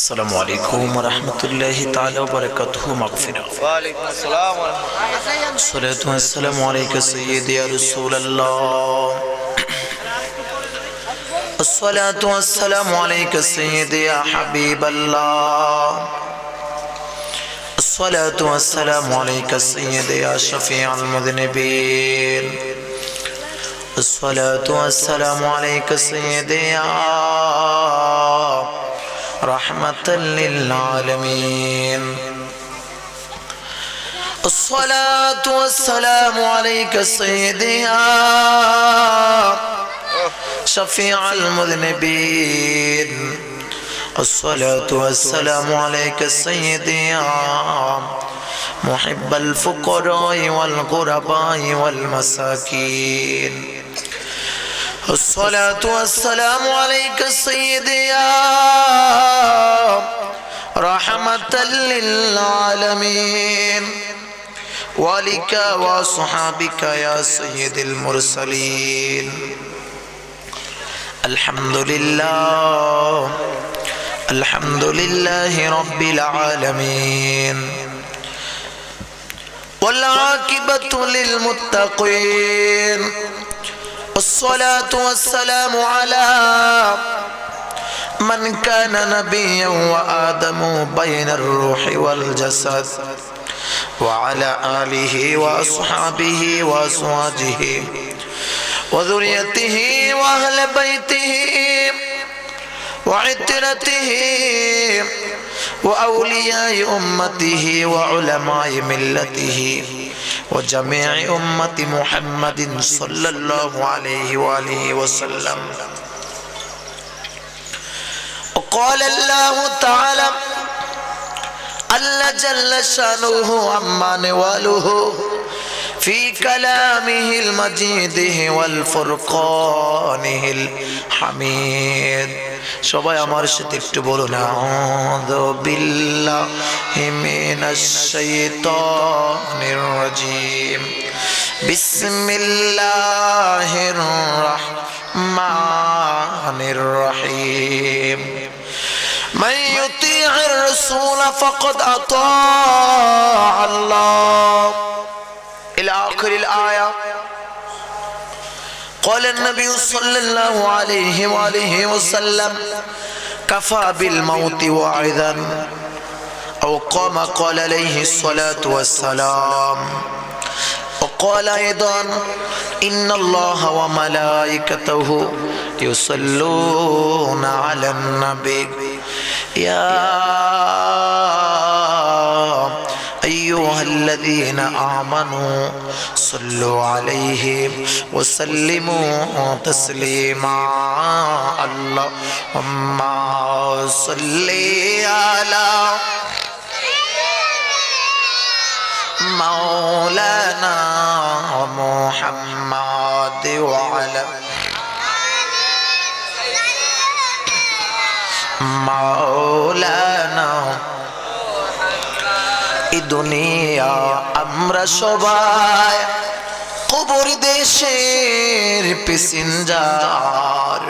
السلام عليكم ورحمة الله تعالى وبركاته مغفرة. وعليكم السلام ورحمة الله. الصلاة والسلام عليك سيدي يا رسول الله. الصلاة والسلام عليك سيدي يا حبيب الله. الصلاة والسلام عليك سيدي يا شفيع المذنبين. الصلاة والسلام عليك سيدي يا رحمة للعالمين. الصلاة والسلام عليك سيدي يا شفيع المذنبين. الصلاة والسلام عليك سيدي يا محب الفقراء والغرباء والمساكين. الصلاة والسلام عليك سيدي يا رحمة للعالمين. ولك وصحابك يا سيد المرسلين. الحمد لله الحمد لله رب العالمين والعاقبة للمتقين. الصلاة والسلام على من كان نبيا وآدم بين الروح والجسد وعلى آله وأصحابه وأزواجه وذريته وأهل بيته وعترته وأولياء أمته وعلماء ملته وجميع أمة محمد صلى الله عليه وآله وسلم. وقال الله تعالى جل شأنه عما نواله في كلامه المجيد والفرقانه الحميد. সবাই আমার সাথে একটু বলুন আউযু বিল্লাহি মিনাশ শাইতানির রাজীম বিসমিল্লাহির রাহমানির রহিম من يطيع الرسول فقد أطاع الله إلى آخر الآية. قال النبي صلى الله عليه وآله وسلم كفى بالموت واعظا أو قال عليه الصلاة والسلام. وقال أيضا إن الله وملائكته يصلون على النبي يا أيها الذين آمنوا صلوا عليه وسلموا تسليما. اللهم صل على مولانا محمد وعلى مولانا. এই দুনিয়া আমরা সবাই কবর দেশের প্যাসেঞ্জার,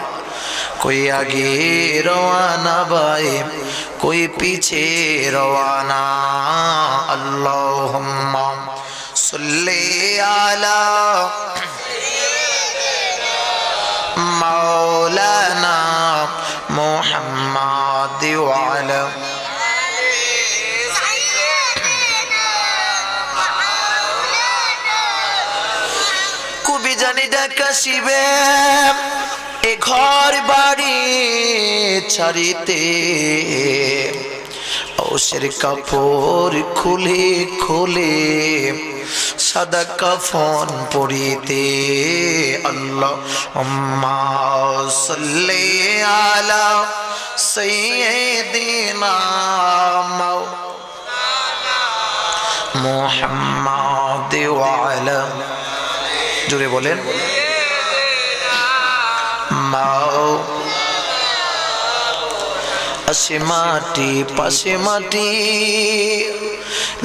कोई आगे रवाना भाई कोई पीछे रवाना. अल्लाहुम्मा सल्ली अला मौलाना मुहम्मद व अला কবি জানি ডাকা শিবে এ ঘর বাড়ি ছাড়িতে ঔষের কাপড় খুলে খুলে সাদা কাফন পরিতে. আল্লাহুম্মা সাল্লি আলা সাইয়্যিদিনা মুহাম্মাদ ওয়া আলা জোরে বলেন আসে মাটি পাশে মাটি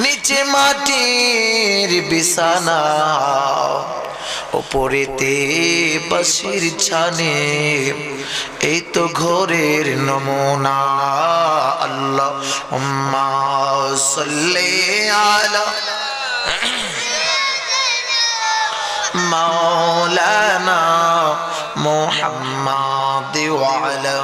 নিচে মাটির বিছানা ওপরেতে বাঁশির ছানে এই তো ঘরের নমুনা আল্লাহুম্মা সাল্লি আলা মাওলানা মুহাম্মাদ ওয়া আলা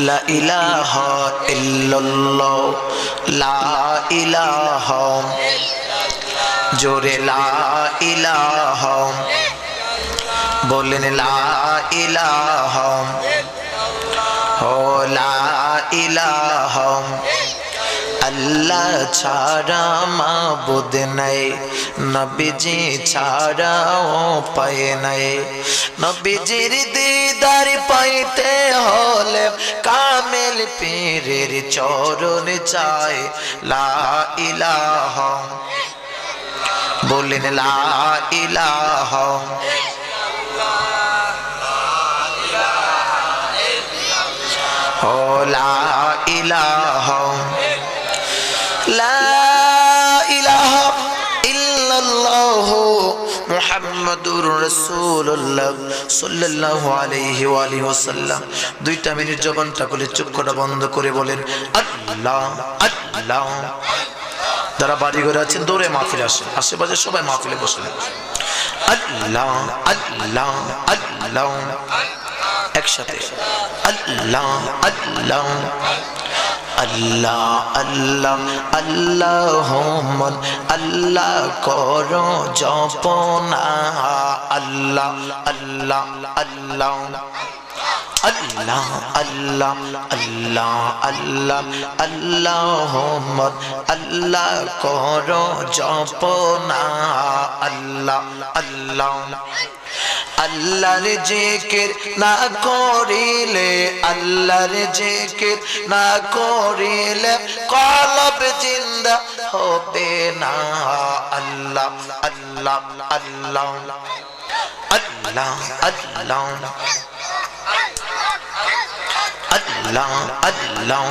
লা ইলাহা ইল্লাল্লাহ লা ইলাহা জোরে লা ইলাহা বলেন লা ইলাহা ও লা ইলাহা আল্লাহ ছাড়া মাবুদ নাই নবীজি ছাড়া উপায় নাই নবীজির দিদার পাইতে হলে কামেল পীরের চরণ চাই লা ইলাহা বলেন লা ইলাহা ও লা ইলাহা লা ইলাহা ইল্লাল্লাহু মুহাম্মাদুর রাসূলুল্লাহ সাল্লাল্লাহু আলাইহি ওয়া আলিহি ওয়াসাল্লাম। 2টা মিনিট জবানটা খুলে চক্ষুটা বন্ধ করে বলেন আল্লাহ আল্লাহ। যারা বাড়ি ঘরে আছেন দৌড়ে মাহফিলে আসেন, আশেপাশে সবাই মাহফিলে বসেন। আল্লাহ আল্লাহ আল্লাহ একসাথে আল্লাহ আল্লাহ আল্লাহ আল্লাহ আল্লাহুম্মা আল্লাহ করো জপনা আল্লাহ আল্লাহ আল্লাহ আল্লাহ আল্লাহ আল্লাহ আল্লাহ আল্লাহুম্মা আল্লাহ করো জপনা আল্লাহ আল্লাহ আল্লাহর জিকির না করিলে আল্লাহর জিকির না করিলে কলব জিন্দা হবে না আল্লাহ আল্লাহ আল্লাহ আল্লাহ আল্লাহ আল্লাহ আল্লাহ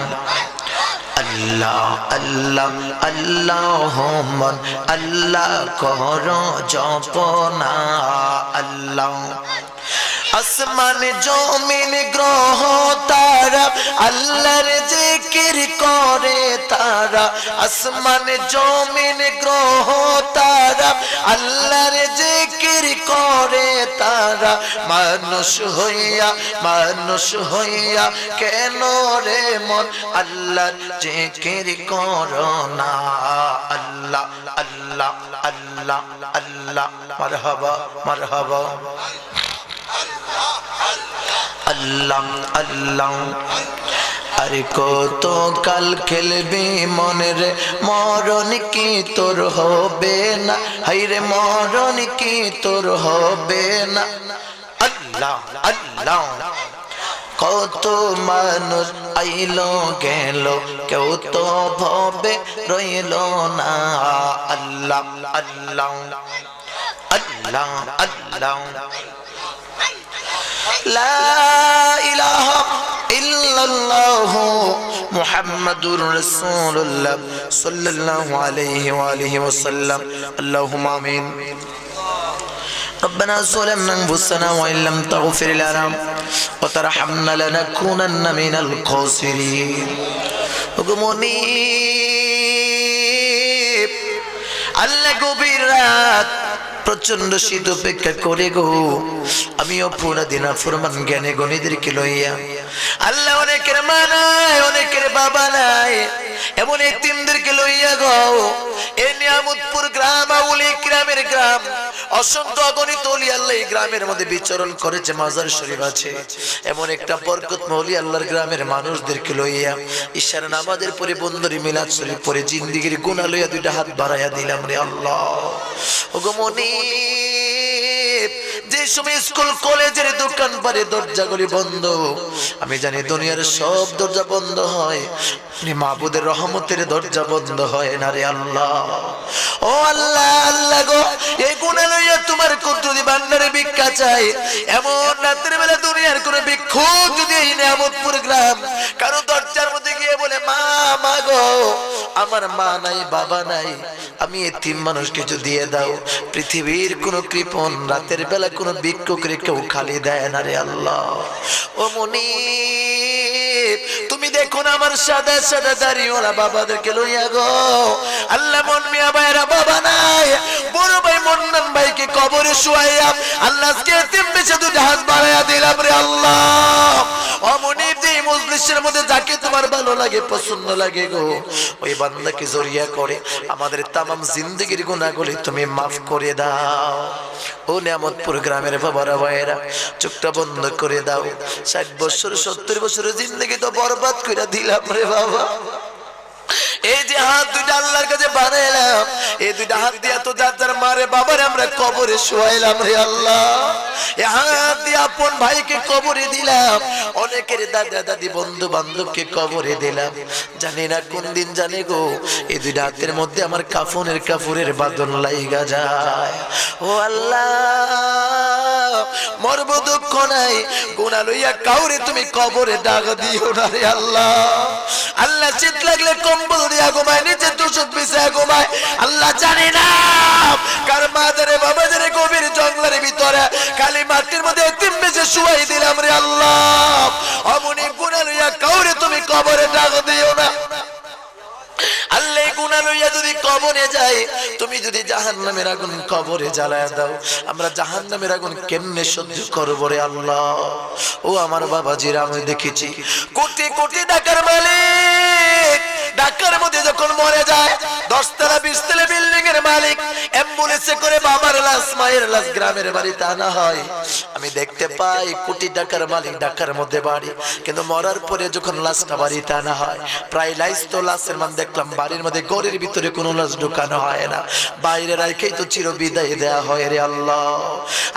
আল্লাহ আল্লাহ আল্লাহুম্মা আল্লাহ করো জপনা আল্লাহ আসমান জমিন গ্রহ তারা আল্লাহর জিকির করে তারা আসমান জমিন গ্রহ তারা আল্লাহর জিকির করে তারা মানুষ হইয়া কেন রে মন আল্লাহর জিকির করো না আল্লাহ আল্লাহ আল্লাহ আল্লাহ মারহাবা মারহাবা আল্লাহ আল্লাহ আরে কত কাল খেলবি মনে রে মরণ কি তোর হবে না হাইরে মরণ কি তোর হবে না আল্লাহ আল্লাহ কত মানুষ আইলো গেল কেউ তো ভবে রইল না আল্লাহ আল্লাহ আল্লাহ আল্লাহ লা ইলাহা ইল্লাল্লাহু মুহাম্মাদুর রাসূলুল্লাহ সাল্লাল্লাহু আলাইহি ওয়া আলিহি ওয়াসাল্লাম। আল্লাহুম্মা আমিন। ربنا ظلمنا أنفسنا وإن لم تغفر لنا وترحمنا لنكونن من الخاسرين. আল্লাহ গভীর রাত প্রচন্ড শীত উপেক্ষা করে গো আমিও পুরা দিন ফরমান জ্ঞানে গণিদেরকে লইয়া আল্লাহ অনেকের মা নাই অনেকের বাবা নাই এমন এতিমদেরকে লইয়া গো এই নিয়ামতপুর গ্রাম আউলি গ্রামের গ্রাম অসংখ্য অগণিত ওলি আল্লাহ এই গ্রামের মধ্যে বিচরণ করেছে মাজার শরীফ আছে এমন একটা বরকতময় ওলি আল্লাহর গ্রামের মানুষদেরকে লইয়া ঈশার নামাজের পরে বন্দরি মিলাদ শরীফ পরে জিন্দেগীর গুনাহ লইয়া 2টা হাত বাড়াইয়া দিলাম রে আল্লাহ ওগো মনি যে সময় স্কুল কলেজের দোকান পারে দরজাগুলি বন্ধ আমি জানি দুনিয়ার সব দরজা বন্ধ হয় মাবুদের রহমতের দরজা বন্ধ হয় না রে আল্লাহ ও আল্লাহ আল্লাহ গো এই গুনাহ লইয়া তোমার কুদরতি ভান্ডারে ভিক্ষা চাই এমন রাতের বেলা দুনিয়ার কোন ভিক্ষুক যদি এই নিয়ামতপুর গ্রাম কারো দরজার মধ্যে গিয়ে বলে মা মা গো আমার মা নাই বাবা নাই, আমি এতিম মানুষকে কিছু দিয়ে দাও। পৃথিবীর কোন কৃপণ রাতের বেলা কোন ভিক্ষুকের কেউ খালি দেয় না রে আল্লাহ। ও মুনিব, তুমি দেখো না আমার সাদা সাদা দাড়িওয়ালা বাবাদেরকে লইয়া গো আল্লাহ। মন মিয়া ভাইরা বাবা নাই, বড় ভাই মন্নান ভাইকে কবরে শুয়াইয়া আল্লাহ আজকে এতিম বেশে দুটো হাত বাড়াইয়া দিলাম রে আল্লাহ। ও মুনিব, যে মজলিসের মধ্যে যাকে তোমার ভালো লাগে পছন্দ লাগে গো, ওই বান্দাকে জড়িয়া করে আমাদের তামাম জিন্দেগির গুনাহগুলি তুমি মাফ করে দাও। ও নিয়ামতপুর গ্রামের বাবারা ভাইয়েরা, চোখটা বন্ধ করে দাও। 60 বছর 70 বছরের জিন্দেগি তো বরবাদ করে দিলাম রে বাবা। এই যে হাত দুইটা আল্লাহর কাছে বানাইলাম, এই দুইটা হাত দিয়া তো যার যার মারে বাবারে আমরা কবরে শোয়াইলাম রে আল্লাহ। এই হাত দিয়ে আপন ভাইকে কবরে দিলাম, অনেকের দাদা দাদি বন্ধু বান্ধবকে কবরে দিলাম। জানি না কোন দিন জানে গো এই দুইটা হাতের মধ্যে আমার কাফনের বাঁধন লাইগা যায়। ও আল্লাহ, মরব দুঃখ নাই, গুনাহ লইয়া কাউরে তুমি কবরে ডাক দিও না রে আল্লাহ। আল্লাহ শীত লাগলে কম্বল দিয়া ঘুমায়, নিচে তুষক বিছায় ঘুমায়। আল্লাহ জানি না কার মাদারে বাবাজারে গভীর জঙ্গলের ভিতরে খালি মাটির মধ্যে এতিম বেশে শুয়াই দিলাম রে আল্লাহ। অমনি গুনাহ লইয়া কাউরে তুমি কবরে ডাক দিও না আল্লাহ। গুনাহ লইয়া যদি কবরে যাই, তুমি যদি জাহান্নামের আগুন কবরে জ্বালায়া দাও, আমরা জাহান্নামের আগুন কেমনে সহ্য করব রে আল্লাহ। ও আমার বাবাজিরা, আমি দেখেছি কোটি কোটি টাকার মালিক ঢাকার মধ্যে যখন মরে যায়, 10 তলা 20 তলা বিল্ডিং এর মালিক অ্যাম্বুলেন্সে করে বাবার লাশ মায়ের লাশ গ্রামের বাড়িতে আনা হয়। আমি দেখতে পাই কোটি টাকার মালিক ঢাকার মধ্যে বাড়ি, কিন্তু মরার পরে যখন লাশটা বাড়িতে আনা হয়, প্রায় লাশের মান দেখলাম বাড়ির মধ্যে ঘরের ভিতরে কোনো লাশ ঢুকানো হয় না, বাইরে রাখেই তো চির বিদায় দেয়া হয় রে আল্লাহ।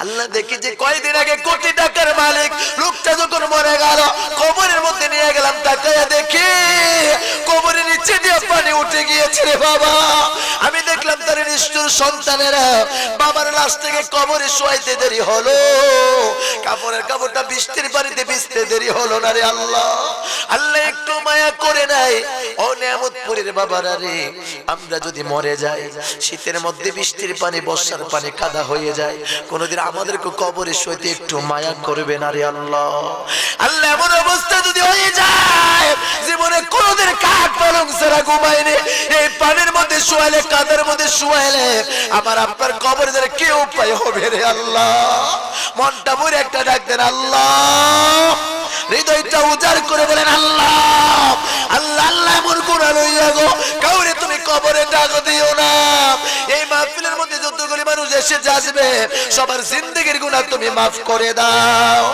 আল্লাহ দেখি যে কয়দিন আগে কোটি টাকার মালিক লোকটা যখন মরে গেল, কবরের মধ্যে নিয়ে গেলাম, তাকায়া দেখি কবরের নিচে দিয়ে পানি উঠে গিয়েছে রে বাবা। আমি দেখলাম তার নিষ্ঠুর সন্তানেরা বাবার লাশ থেকে কবরে শোয়াইতে দেরি হলো, কাপড়ের কাপড়টা বৃষ্টির পানিতে ভিজতে দেরি হলো না রে আল্লাহ। আল্লাহ একটু মায়া করে নাই। ও নিয়ামতপুরের বাবারা রে, আমরা যদি মরে যাই, শীতের মধ্যে বৃষ্টির পানি বর্ষার পানি কাদা হয়ে যায়, কোনদিন আমাদেরকে কবরে শুইতে একটু মায়া করবে না রে আল্লাহ। আল্লাহ এমন অবস্থা যদি হয়ে যায় জীবনে কোনদিন কাক পালং ছাড়া ঘুমাইনি, এই পানির মধ্যে শুয়াইলে কাদার মধ্যে শুয়াইলে আমার আপনার কবরে যেন কি উপায় হবে রে আল্লাহ। মনটা ভরে একটা ডাক দেন আল্লাহ, হৃদয়টা উজাড় করে বলেন আল্লাহ আল্লাহ আল্লাহ। এমন গুনাহ লইয়া গো কাউরে তুমি কবরে ডাক দিও না। এই মাহফিলের মধ্যে যতগুলি মানুষ এসে যাবে সবার জিন্দেগির গুনাহ তুমি মাফ করে দাও।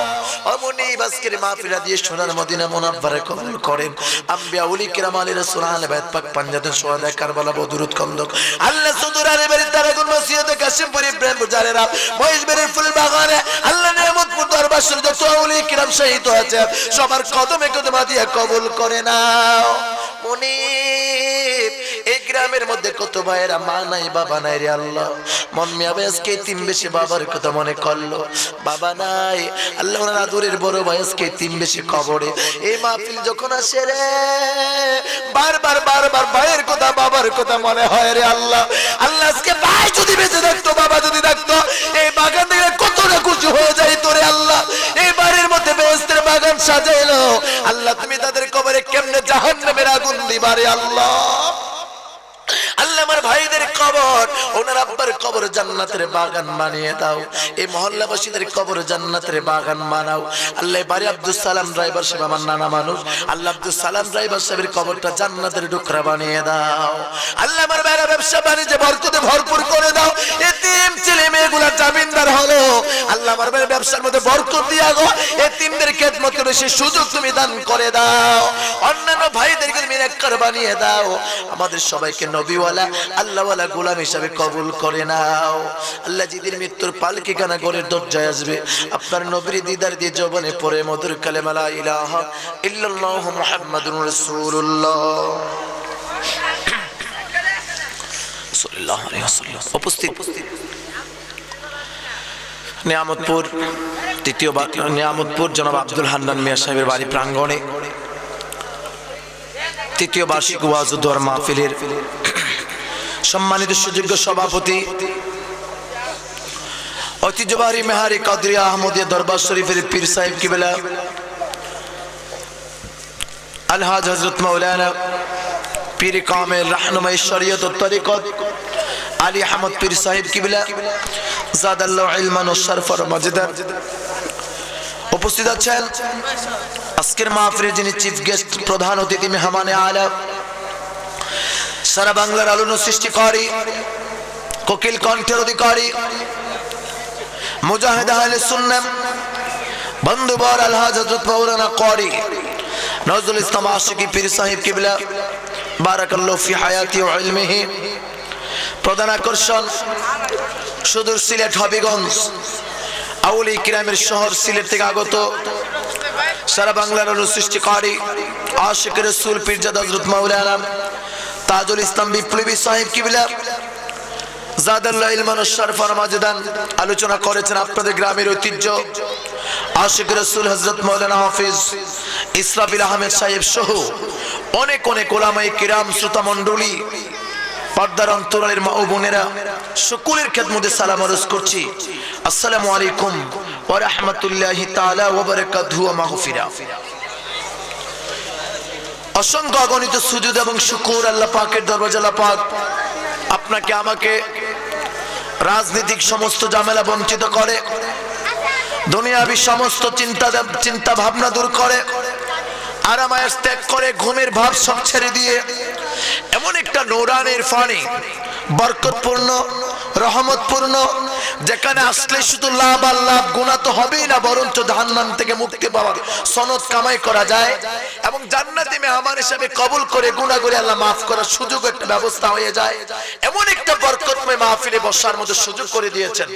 অমনি আজকের মাহফিলা দিয়ে সোনার মদিনা মুনাফফারে কবুল করেন। আম্বিয়া ওলি কিরাম আলী রাসূল আহলে বাইত পাক পাঞ্জাতের সোহাদা কারবালা বদরুদ খন্দক আল্লাহ সুদূর আরবের তারাগুন মসজিদে কাশিমপুর ইব্রাহিমপুর জারেরা মহেশবেরের ফুল বাগানে আল্লাহ নিয়ামতপুর দরবার শরীফ যত ওলি কিরাম শহীদ হয়েছে সবার কদমে কদমে দিয়ে কবুল করে নাও। মুনিব, এই গ্রামের মধ্যে কত ভাইয়েরা মা নাই বাবা নাই রে আল্লাহ। মন মিয়া আজকে তিন বেশি বাবার কথা মনে করলো, বাবা নাই। আল্লাহ ওনার আদরের বড় ভাই আজকে তিন বেশি কবরে। এই মাহফিল যখন আসে রে বারবার বারবার ভাইয়ের কথা বাবার কথা মনে হয় রে আল্লাহ। আল্লাহ আজকে ভাই যদি বেঁচে থাকতো, বাবা যদি থাকতো, এই বাগান থেকে কতটা খুশি হয়ে যায় তোরে আল্লাহ। এই বাড়ির মধ্যে বেহেশতের বাগান সাজাইলো আল্লাহ, তুমি তাদের কবরে কেমনে জাহান্নামের আগুন দিবা রে আল্লাহ। আল্লাহ আমার ভাইদের কবর, ওনার আব্বার কবর জান্নাতের বাগান বানিয়ে দাও। এই মহল্লাবাসীদের কবর জান্নাতের বাগান বানাও আল্লাহ। বাড়ি আব্দুল সালাম ড্রাইভার সাহেব আমার নানা মানুষ, আল্লাহ আব্দুল সালাম ড্রাইভার সাহেবের কবরটা জান্নাতের টুকরা বানিয়ে দাও আল্লাহ। আমার ভাইরা ব্যবসা বাণিজ্যে বরকতে ভরপুর করে দাও। এতিম ছেলে মেয়েগুলা জামিনদার হলো আল্লাহ, আমার ভাইয়ের ব্যবসার মধ্যে বরকত দিয়া গো। এতিমদের খেদমতের বেশি সুযোগ তুমি দান করে দাও। অন্যান্য ভাইদেরকে তুমি নেককার বানিয়ে দাও। আমাদের সবাইকে নবীওয়ালা আল্লাহওয়ালা গোলাম হিসাবে কবুল করে নাও আল্লাহ। যেদিন মৃত্যুর পালকি গানা ঘরের দরজায় আসবে, আপনার নবীর দিদার দিয়ে জবানে পড়ে মধুর কালেমা লা ইলাহা ইল্লাল্লাহু মুহাম্মাদুর রাসূলুল্লাহ সাল্লাল্লাহু আলাইহি ওয়াসাল্লাম। উপস্থিত নিয়ামতপুর তৃতীয় নিয়ামতপুর জনাব আব্দুল হান্নান মিয়া সাহেবের বাড়ি প্রাঙ্গণে তৃতীয় বার্ষিক ওয়াজ ও দোয়া মাহফিলের সম্মানিত সুযোগ্য সভাপতি ঐতিহ্যবাহী মেহারি কাদরিয়া আহমদিয়া দরবার শরীফের পীর সাহেব কিবলা আলহাজ হযরত মাওলানা পীর কামেল রাহনুমায়ে শরীয়ত ও তরিকত আলী আহমদ পীর সাহেব কিবলা জাদাল্লাহু ইলমান ওয়া শরফার মাজদার উপস্থিত আছেন আজকের মাহফিলে যিনি চিফ গেস্ট প্রধান অতিথি মেহমানে আলা সারা বাংলার আলোড়ন সৃষ্টিকারী কোকিল কণ্ঠের অধিকারী মুজাহিদ আহলে সুন্নাহ বন্ধুবর আলহাজ হযরত মাওলানা ক্বারি নজরুল ইসলাম আশিকি পীর সাহেব কিবলা বারাকাল্লাহু ফি হায়াতি ওয়া ইলমিহি প্রধান আকর্ষণ সুদূর সিলেট হবিগঞ্জ আউলিয়া কিরামের শহর সিলেট থেকে আগত সারা বাংলার আলোড়ন সৃষ্টিকারী আশিক রাসূল পীরজাদা হযরত মাওলানা তাজুল ইসলাম বিপ্লবী সাহেব কিবলা জাদাল্লাহু ইলমান ওয়া শরফার মাজদান আলোচনা করেছেন আপনাদের গ্রামের ঐতিহ্য আশিক রাসূল হযরত মাওলানা হাফিজ ইসরাফিল আহমেদ সাহেব সহ অনেক অনেক উলামায়ে কিরাম শ্রোতা মণ্ডলী পর্দার অন্তরালের মা ও বোনেরা সকলের খেদমতে সালাম আরজ করছি আসসালামু আলাইকুম ওয়া রাহমাতুল্লাহি তাআলা ওয়া বারাকাতুহু ওয়া মাগফিরা। অসংখ্য অগণিত সুজুদ এবং শুকর আল্লাহ পাকের দরবারে। আল্লাহ পাক আপনাকে আমাকে রাজনৈতিক সমস্ত ঝামেলা বঞ্চিত করে, দুনিয়াবি সমস্ত চিন্তা ভাবনা দূর করে, আরামায়েশ ত্যাগ করে, ঘুমের ভাব সব ছেড়ে দিয়ে এমন একটা নূরানের পানি বরকতপূর্ণ রহমতপূর্ণ যেখানে আসলে শুধু লাভ আর লাভ, গুনাহ তো হবেই না, বরঞ্চ জাহান্নাম থেকে মুক্তি পাওয়ার সনদ কামাই করা যায় এবং জান্নাতে মেহমান হিসেবে কবুল করে গুনাহগুলো আল্লাহ মাফ করার সুযোগ একটা ব্যবস্থা হয়ে যায়। এমন একটা বরকতময় মাহফিলে বসার মতো সুযোগ করে দিয়েছেন।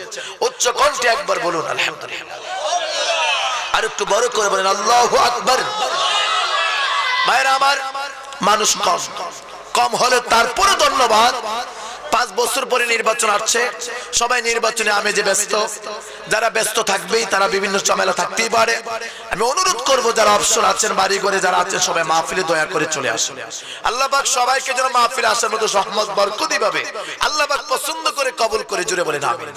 উচ্চ কণ্ঠে একবার বলুন আলহামদুলিল্লাহ, আর একটু বড় করে বলেন আল্লাহু আকবার। ভাইরা আমার, মানুষ কম হলে তারপরে ধন্যবাদ। 5 বছর পরে নির্বাচন আসছে, সবাই নির্বাচনে আমেজে ব্যস্ত। যারা ব্যস্ত থাকবেই, তারা বিভিন্ন ঝামেলা থাকতেই পারে। আমি অনুরোধ করব যারা অবসর আছেন, বাড়ি ঘরে যারা আছেন, সবাই মাহফিলে দয়া করে চলে আসুন। আল্লাহ পাক সবাইকে যেন মাহফিলে আসার মতো রহমত বরকত দিবে, আল্লাহ পাক পছন্দ করে কবুল করে, জুড়ে বলেন আমিন।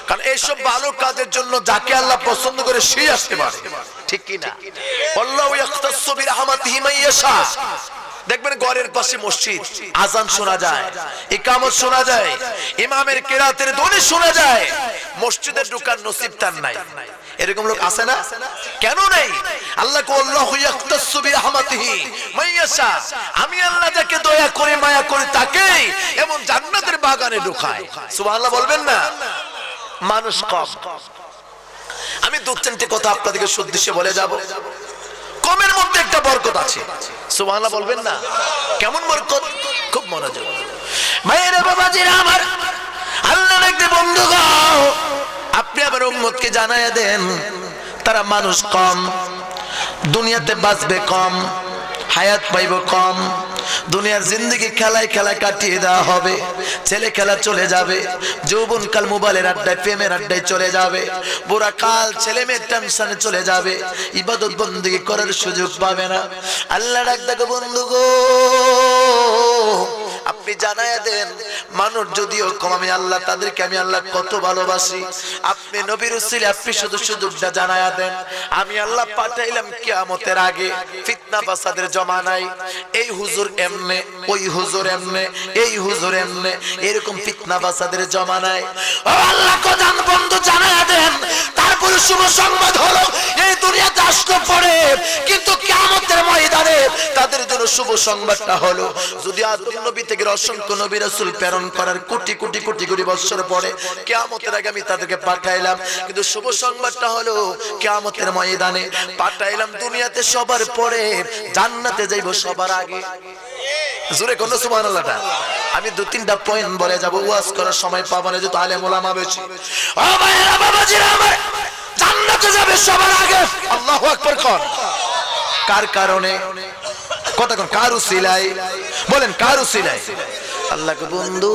কারণ এইসব ভালো কাজের জন্য যাকে আল্লাহ পছন্দ করে সেই আসতে পারে, ঠিক কি না? আল্লাহু ইয়াখতাসসু বিরহমাতিহি মান ইয়াশা। দেখবেন ঘরের পাশে মসজিদ, আযান শোনা যায়, ইকামত শোনা যায়, ইমামের কিরাতের ধ্বনি শোনা যায়, মসজিদে ঢোকার নসিব তার নাই। এরকম লোক আছে না? কেন নাই? আল্লাহ কো আল্লাহু ইয়াখতাসসু বিরহমাতিহি মান ইয়াশা। আমি আল্লাহ যাকে দয়া করে মায়া করে তাকেই এমন জান্নাতের বাগানে ঢোকায়। সুবহানাল্লাহ বলবেন না? মানুষ কম। আমি 2-3টি কথা আপনাদেরকে উদ্দেশ্যে বলে যাব। কমের মধ্যে একটা বরকত আছে, সুবহানাল্লাহ বলবেন না? কেমন বরকত? খুব মনোযোগ। ভাইরা বাবাজিরা আমার, আল্লাহ দেখতে বন্ধুগণ, আপনি আবার উম্মতকে জানায়া দেন তারা মানুষ কম, দুনিয়াতে বাঁচবে কম, হায়াত পাইব কম, দুনিয়ার জিন্দগি খেলায় খেলায় কাটিয়ে দেওয়া হবে। ছেলে খেলা চলে যাবে, যৌবন কাল মোবাইলের আড্ডায় প্রেমের আড্ডায় চলে যাবে, বুড়া কাল ছেলে মেয়ের টেনশনে চলে যাবে, ইবাদত বন্দেগী করার সুযোগ পাবে না। আল্লাহ ডাক দেখো বন্ধু গো, আপনি জানায়া দেন মানুষ যদিও কম, আমি আল্লাহ তাদেরকে আমি আল্লাহ কত ভালোবাসি। আপনি নবীর উসিলে আপনি শুধু সুযোগটা জানায়া দেন। আমি আল্লাহ পাঠাইলাম কিয়ামতের আগে ফিতনা ফাসাদের জমানায়, এই হুজুর এমনে, ওই হুজুর এমনে, এই হুজুর এমনে, এরকম ফিতনা ফাসাদের জমানায় ও আল্লাহ কোদান বন্ধু জানায়া দেন। তারপরে শুভ সংবাদ হলো এই দুনিয়াতে আসলো পড়ে, কিন্তু কিয়ামতের ময়দানে তাদের জন্য শুভ সংবাদটা হলো যদি আদম নবী থেকে অসংখ্য নবী রাসূল প্রেরণ করার কোটি কোটি কোটি কোটি বছর পরে কিয়ামতের আগে আমি তাদেরকে পাঠাইলাম, কিন্তু শুভ সংবাদটা হলো কিয়ামতের ময়দানে পাঠাইলাম দুনিয়াতে সবার পরে, জান্নাতে যাইব সবার আগে। জোরে কোন সুবহানাল্লাহটা। আমি 2-3টা পয়েন্ট বলে যাব, ওয়াজ করার সময় পাবো না, যেহেতু আলেম ওলামা বেশি। ও ভাইরা বাবাজিরা আমার, জান্নাতে যাবে সবার আগে। আল্লাহু আকবার কোন কার কারণে? কথা কোন কার উসিলায়? বলেন কার উসিলায়? আল্লাহকে বন্ধু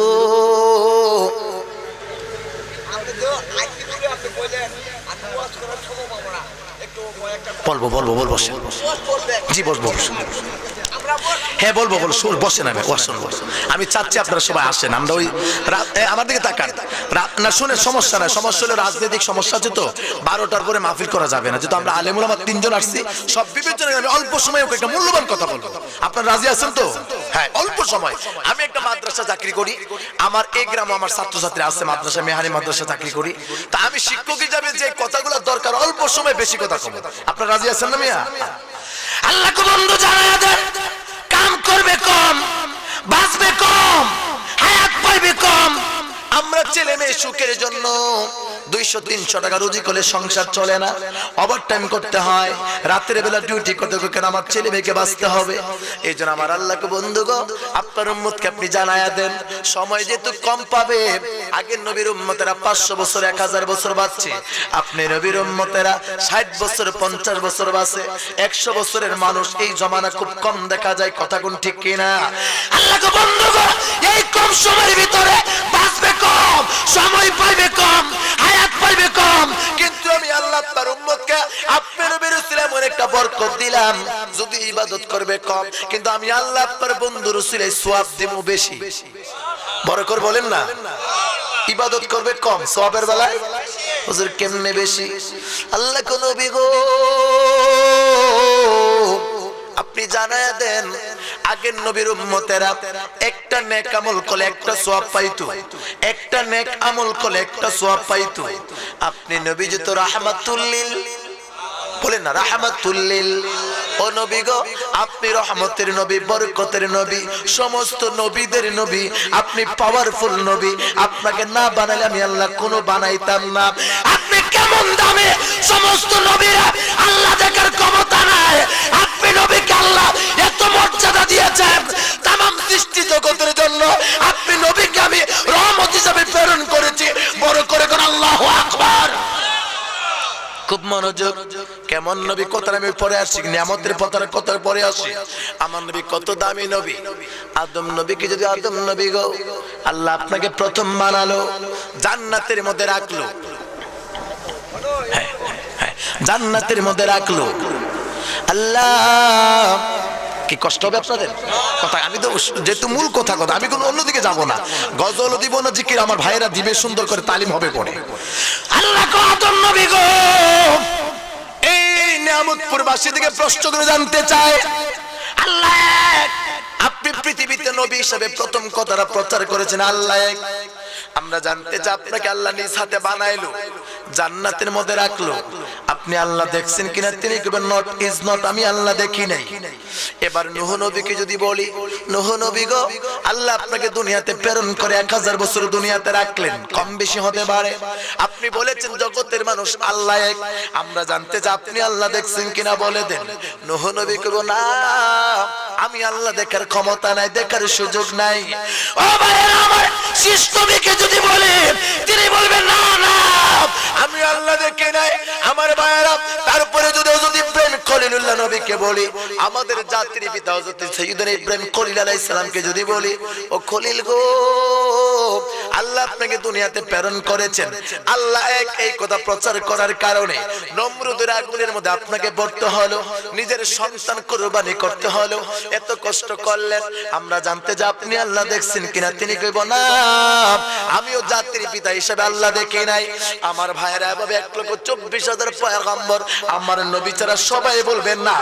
বলবো জি বলবো। হ্যাঁ বলবো বসেন, আমি চাচ্ছি আপনারা সবাই আসেন। আমরা ওই আমার দিকে তাকান না, শুনে সমস্যা না, সমস্যা হলে রাজনৈতিক সমস্যা আছে তো 12টার পরে মাহফিল করা যাবে না, যেহেতু আমরা আলেমুল আমার 3 জন আসছি, সব বিবেচনা আমি অল্প সময়ে একটা মূল্যবান কথা বলবো। আপনারা রাজি আছেন তো? হ্যাঁ, অল্প সময়। আমি একটা মাদ্রাসা চাকরি করি, আমার এই গ্রামে আমার ছাত্রছাত্রী আছে মাদ্রাসা, মেহারি মাদ্রাসা চাকরি করি, তা আমি শিক্ষক হিসাবে যে কথাগুলো দরকার অল্প সময় বেশি কথা কম। আপনারা রাজি আছেন না মিয়া? আল্লাহকে বন্ধু জানায়া দেন, কাম করবে কম, বাঁচবে কম, হায়াত পাইবে কম। আমরা ছেলে মেয়ে সুখের জন্য 200-300 টাকা রুজি করলে সংসার চলে না, ওভার টাইম করতে হয়, রাতের বেলা ডিউটি করতে হবে, কেন আমার ছেলে মেয়েকে বাঁচতে হবে। এই জন্য আমার আল্লাহকে বন্ধু গো, আপনার উম্মতকে আপনি জানায়া দেন, সময় যেহেতু কম পাবে। আগের নবীর উম্মতেরা 500 বছর 1000 বছর বাঁচছে, আপনি নবীর উম্মতেরা 60 বছর 50 বছর বাঁচে। 100 বছরের মানুষ এই জমানা খুব কম দেখা যায়, কথা কোন ঠিক কিনা? আল্লাহকে বন্ধু গো, এই কম সময়ের ভিতরে বাঁচবে কম, সময় পাইবে কম, হায়াত পাইবে কম, কিন্তু আমি আল্লাহ তার উম্মতকে আপনার নবীর উসিলায় এমন একটা বরকত দিলাম, যদি ইবাদত করবে কম, কিন্তু আমি আল্লাহ আপনার বন্ধুর উসিলায় সওয়াব দেব বেশি। বরকত বলেন না, ইবাদত করবে কম, সওয়াবের বেলায় হুজুর কেমনে বেশি? আল্লাহ কোন নবী গো আপনি জানায়া দেন, আগের নবীর উম্মতেরা একটা নেক আমল করলে একটা সওয়াব পাইতো, একটা নেক আমল করলে একটা সওয়াব পাইতো। আপনি নবী যে তো রাহমাতুল লিল, বলেন না রাহমাতুল লিল, ও নবী গো আপনি রহমতের নবী, বরকতের নবী, সমস্ত নবীদের নবী, আপনি পাওয়ারফুল নবী, আপনাকে না বানালে আমি আল্লাহ কোনো বানাইতাম না। আপনি কেমন দামে, সমস্ত নবীরা আল্লাহ দেখার ক্ষমতা নাই, আপনি নবীকে আল্লাহ এত মর্যাদা দিয়েছেন তামাম সৃষ্টি জগতের জন্য, আপনি নবীকে আমি রহমত হিসাবে প্রেরণ করেছি। বড় করে কোন আল্লাহু আকবার। খুব মনোযোগ, কেমন নবী কথা আমি পরে আসি, নিয়ামতের কথা পরে আসি। আমার নবী কত দামি নবী, আদম নবীকে যদি আদম নবী গো আল্লাহ আপনাকে প্রথম বানালো, জান্নাতের মধ্যে রাখলো, জান্নাতের মধ্যে রাখলো আল্লাহ। কি কষ্ট হবে আপনাদের কথা? আমি তো যেহেতু মূল কথা আমি কোনো অন্যদিকে যাব না, গজল দিব না, জিকির আমার ভাইয়েরা দিবে, সুন্দর করে তালিম হবে পরে। আল্লাহ কো আদম নবী গো এই নিয়ামতপুরবাসী থেকে প্রশ্ন করে জানতে চায়, আল্লাহ আপনি পৃথিবীতে নবী হিসেবে প্রথম কথাটা প্রচার করেছেন আল্লাহ এক। আমরা জানতে চাই আপনাকে আল্লাহ নিজ হাতে বানাইলো, জান্নাতের মধ্যে রাখলো, আপনি আল্লাহ দেখছেন কিনা? তিনি বলবেন নট ইজ নট, আমি আল্লাহ দেখি নাই। এবার নূহ নবীকে যদি বলি, নূহ নবী গো আল্লাহ আপনাকে দুনিয়াতে প্রেরণ করে 1000 বছর দুনিয়াতে রাখলেন, কম বেশি হতে পারে। আপনি বলেছেন জগতের মানুষ আল্লাহ এক, আমরা জানতে চাই আপনি আল্লাহ দেখছেন কিনা বলে দেন। নূহ নবী কইবো না, আমি আল্লাহ দেখার ক্ষমতা নাই, দেখার সুযোগ নাই। ও ভাইরা আমার, শেষ নবীকে যদি বলে, তিনি বলবেন না না আমি আল্লাহ দেখি নাই। আমার ভাইরা তারপরে যদি হযরত ইব্রাহিম খলিলুল্লাহ নবীকে বলি, আমাদের জাতির পিতা হযরত সাইয়্যিদনা ইব্রাহিম খলিল আলাইহিস সালামকে যদি বলি, ও খলিল গো আল্লাহ আপনাকে দুনিয়াতে প্রেরণ করেছেন, আল্লাহ এক, এই কথা প্রচার করার কারণে নমরুদের আগুনের মধ্যে আপনাকে পড়তে হলো, নিজের সন্তান কুরবানি করতে হলো, এত কষ্ট করলেন। আমরা জানতে যে আপনি আল্লাহ দেখছেন কিনা? তিনি কইব না আমিও জাতির পিতা হিসেবে আল্লাহ দেখি নাই। আমার ভাইরা এভাবে 1,24,000 পয়গম্বর, আমার নবী ছাড়া সবাই বলবেন না।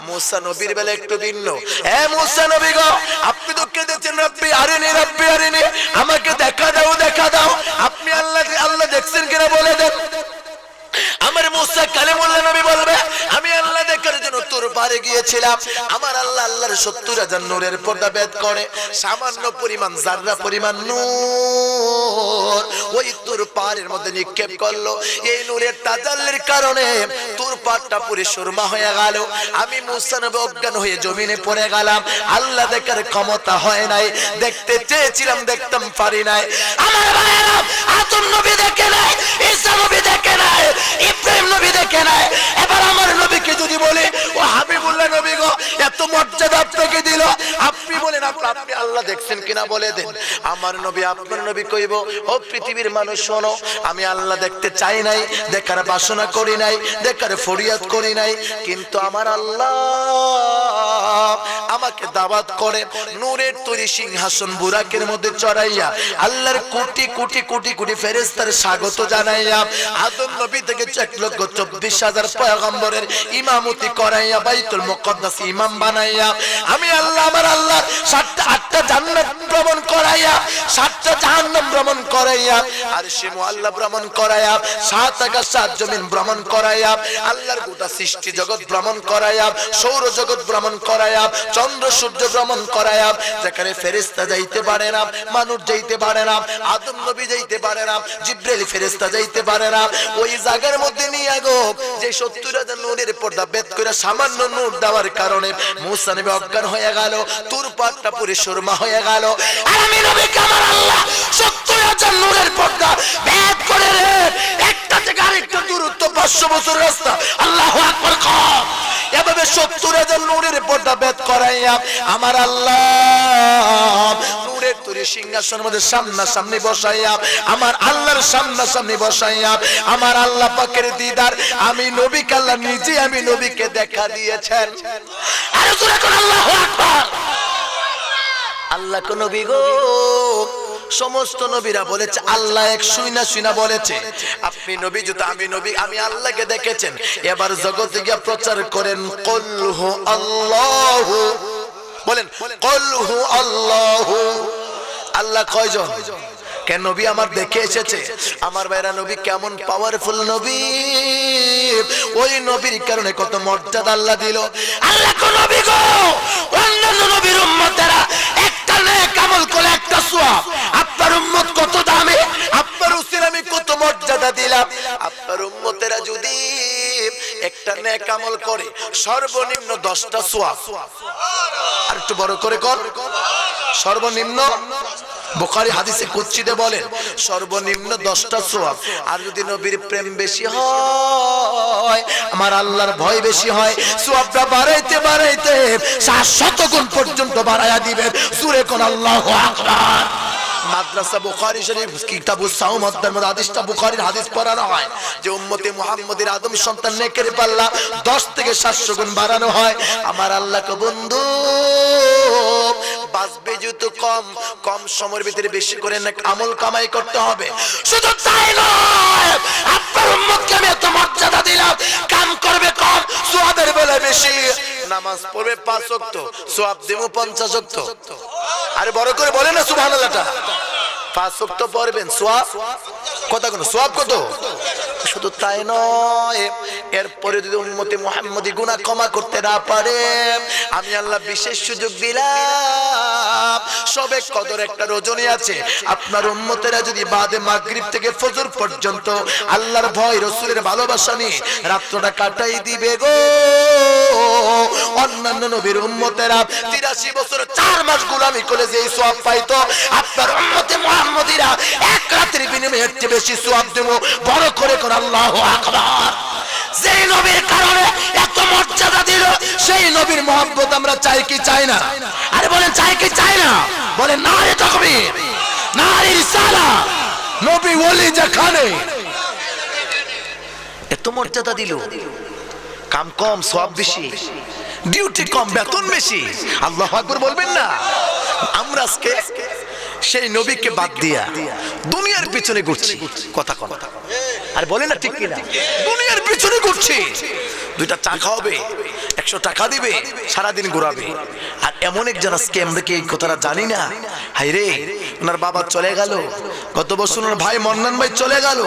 মুসা নবীর বেলা একটু ভিন্ন। এ মুসা নবী গো আপনি তো কেঁদেছেন, রব্বি আরিনি রব্বি আরিনি, আমাকে দেখা দাও দেখা দাও। আপনি আল্লাহ দেখছেন কিনা বলে দেন। আমার মুসা কালিমুল্লাহ নবী বলবে, আমি আল্লাহ দেখার জন্য তোর পারে গিয়েছিলাম, আমার আল্লাহ আল্লাহর 70,000 নূরের পর্দা ভেদ করে, সামান্য পরিমাণ জাররা পরিমাণ নূর ওই তোর পারের মধ্যে নিক্ষেপ করলো। এই নূরের তাজাল্লির কারণে তোর পারটা পুরো সুরমা হয়ে গেল। আমি মুসা নবী অজ্ঞান হয়ে জমিনে পড়ে গেলাম, আল্লাহ দেখার ক্ষমতা হয় নাই, দেখতে চেয়েছিলাম দেখতাম পারি নাই। আমার ভাইরা আদম নবী দেখে নাই, ঈসা নবী দেখে নাই, ইব্রাহিম নবী দেখে নাই। এবার আমার নবীকে যদি বলে, ও হাবিবুল্লাহ নবী গো এত মর্যাদা আপনাকে দিল, আপনি বলেন আপনি আল্লাহ দেখছেন কিনা বলে দেন। আমার নবী আপনার নবী কইব, ও পৃথিবীর মানুষ শোনো, আমি আল্লাহ দেখতে চাই নাই, দেখার বাসনা করি নাই, দেখার ফরিয়াদ করি নাই, কিন্তু আমার আল্লাহ আমাকে দাওয়াত করে নূরের তৈরি সিংহাসন বুরাকের মধ্যে চড়াইয়া আল্লাহর কোটি কোটি কোটি কোটি ফেরেশতার স্বাগত জানাইয়া আদম নবী থেকে 1,24,000 পয়গম্বরের ইমামতি করাইয়া বাইতুল মুকদ্দাস ইমাম বানাইয়া আমি আল্লাহ আমার আল্লাহ 7টা জান্নাত ভ্রমণ করাইয়া 7টা জাহান্নাম ভ্রমণ করাইয়া আরশে মুআল্লা ভ্রমণ করাইয়া 7 আকাশ 7 জমিন ভ্রমণ করাইয়া আল্লাহর গোটা সৃষ্টি জগৎ ভ্রমণ করাইয়া সৌর জগৎ ভ্রমণ করাইয়া চন্দ্র সূর্য ভ্রমণ করাইয়া যেখানে ফেরেশতা যাইতে পারে না মানুষ যাইতে পারে না আদম নবী যাইতে পারে না জিবরাইল ফেরেশতা যাইতে পারে না ওই জায়গার মধ্যে নিয়ে গো যে 70,000 নূরের পর্দা বেদ করে সামান্য নূর দেওয়ার কারণে মুসা নবী অজ্ঞান হয়ে গেল তুর পাটটা পুরো সুরমা হয়ে গেল আর আমি নবীকে আমার আল্লাহ 70,000 নূরের পর্দা বেদ করে রে একটা থেকে আরেকটা দূরত্ব 500 বছর রাস্তা আল্লাহু আকবার কম এভাবে 70,000 নূরের পর্দা বেদ করাইয়া আমার আল্লাহ নূরের তৈরি সিংহাসনের মধ্যে সামনাসামনি বসাইয়া আমার আল্লাহর সামনাসামনি বসাইয়া আমার আল্লাহ পাকের দিদার আমি নবীকে আল্লাহ নিজে আমি নবীকে দেখা দিয়েছেন আর জোরে কোন আল্লাহু আকবার আল্লাহ কোন নবী গো সমস্ত নবীরা বলেছে আল্লাহ এক শুইনা বলেছে আপনি নবী যত আমি নবী আমি আল্লাহকে দেখেছেন এবার জগতে গিয়ে প্রচার করেন কুলহু আল্লাহু বলেন কুলহু আল্লাহু আল্লাহ কয়জন কেন নবী আমার দেখে এসেছে আমার ভাইরা নবী কেমন পাওয়ারফুল নবী ওই নবীর কারণে কত মর্যাদা আল্লাহ দিল আল্লাহ কোন নবী গো অন্যান্য নবীর উম্মতেরা একটা নেক আমল করে একটা সওয়াব আপনার উম্মত কত দামি আপনার উসিলা আমি কত মর্যাদা দিলাম আপনার উম্মতেরা যদি একটা নেক আমল করে সর্বনিম্ন 10টা সওয়াব আর একটু বড় করে কর সর্বনিম্ন বুখারী হাদিসে কুদসিতে বলেন সর্বনিম্ন 10টা সওয়াব আর যদি নবীর প্রেম বেশি হয় আমার আল্লাহর ভয় বেশি হয় সওয়াবটা বাড়াইতে বাড়াইতে 700 গুণ পর্যন্ত বাড়ায়া দিবেন সূরা কোন আল্লাহু আকবার মাদ্রাসা বুখারী শরীফ কিতাবুস সাওম অধ্যায়ের মধ্যে হাদিসটা বুখারীর হাদিস পড়ানো হয় যে উম্মতে মুহাম্মদের আদম সন্তান নেকের পাল্লা 10 থেকে 700 গুণ বাড়ানো হয় আমার আল্লাহকে বন্ধু বাঁচবে যত কম সময়ের ভিতরে বেশি করে নেক আমল কামাই করতে হবে শুধু তাই নয় আপনার উম্মতকে আমি এত মর্যাদা দিলাম কাম করবে কম সওয়াবের বেলা বেশি নামাজ পড়বে 5 ওয়াক্ত সওয়াব দেব 50 ওয়াক্ত আরে বড় করে বলেন না সুবহানাল্লাহটা 5 ওয়াক্ত পড়বেন সওয়াব কত কোন সওয়াব কত শুধু তাই নয় এরপরে যদি উম্মতে মুহাম্মদী গুনাহ ক্ষমা করতে না পারে আমি আল্লাহ বিশেষ সুযোগ দিলাম সবে কদর একটা রজনী আছে আপনার উম্মতেরা যদি বাদে মাগরিব থেকে ফজর পর্যন্ত আল্লাহর ভয় রাসূলের ভালোবাসা নিয়ে রাতটা কাটাই দিবে গো অন্যান্য নবীর উম্মতেরা 83 বছর 4 মাস গোলামি করে যে সওয়াব পাইতো আপনার উম্মতে মুহাম্মদীরা এক রাতের বিনিময়ে এর চেয়ে বেশি সওয়াব দেব বড় করে কোন আল্লাহু আকবার যেই নবীর কারণে এত মর্যাদা দিল সেই নবীর মহব্বত আমরা চাই কি চাই না আরে বলেন চাই কি চাই না বলেন নারে তাকবীর নারে রিসালাত নবী ওলি যেখানে এত মর্যাদা দিল কাম কম সওয়াব বেশি ডিউটি কম বেতন বেশি আল্লাহু আকবার বলবেন না আমরা আজকে সেই নবীকে বাদ দিয়া দুনিয়ার পিছনে ঘুরছি কথা কম আর বলেন না ঠিক কি না দুনিয়ার পিছনে ঘুরছি দুইটা চা খাওয়াবে 100 টাকা দিবে সারা দিন ঘোরাবে আর এমন একজন আজকে আমরা কি এই কথাটা জানি না হায় রে ওনার বাবা চলে গেল গত বছর ওনার ভাই মন্নান ভাই চলে গেল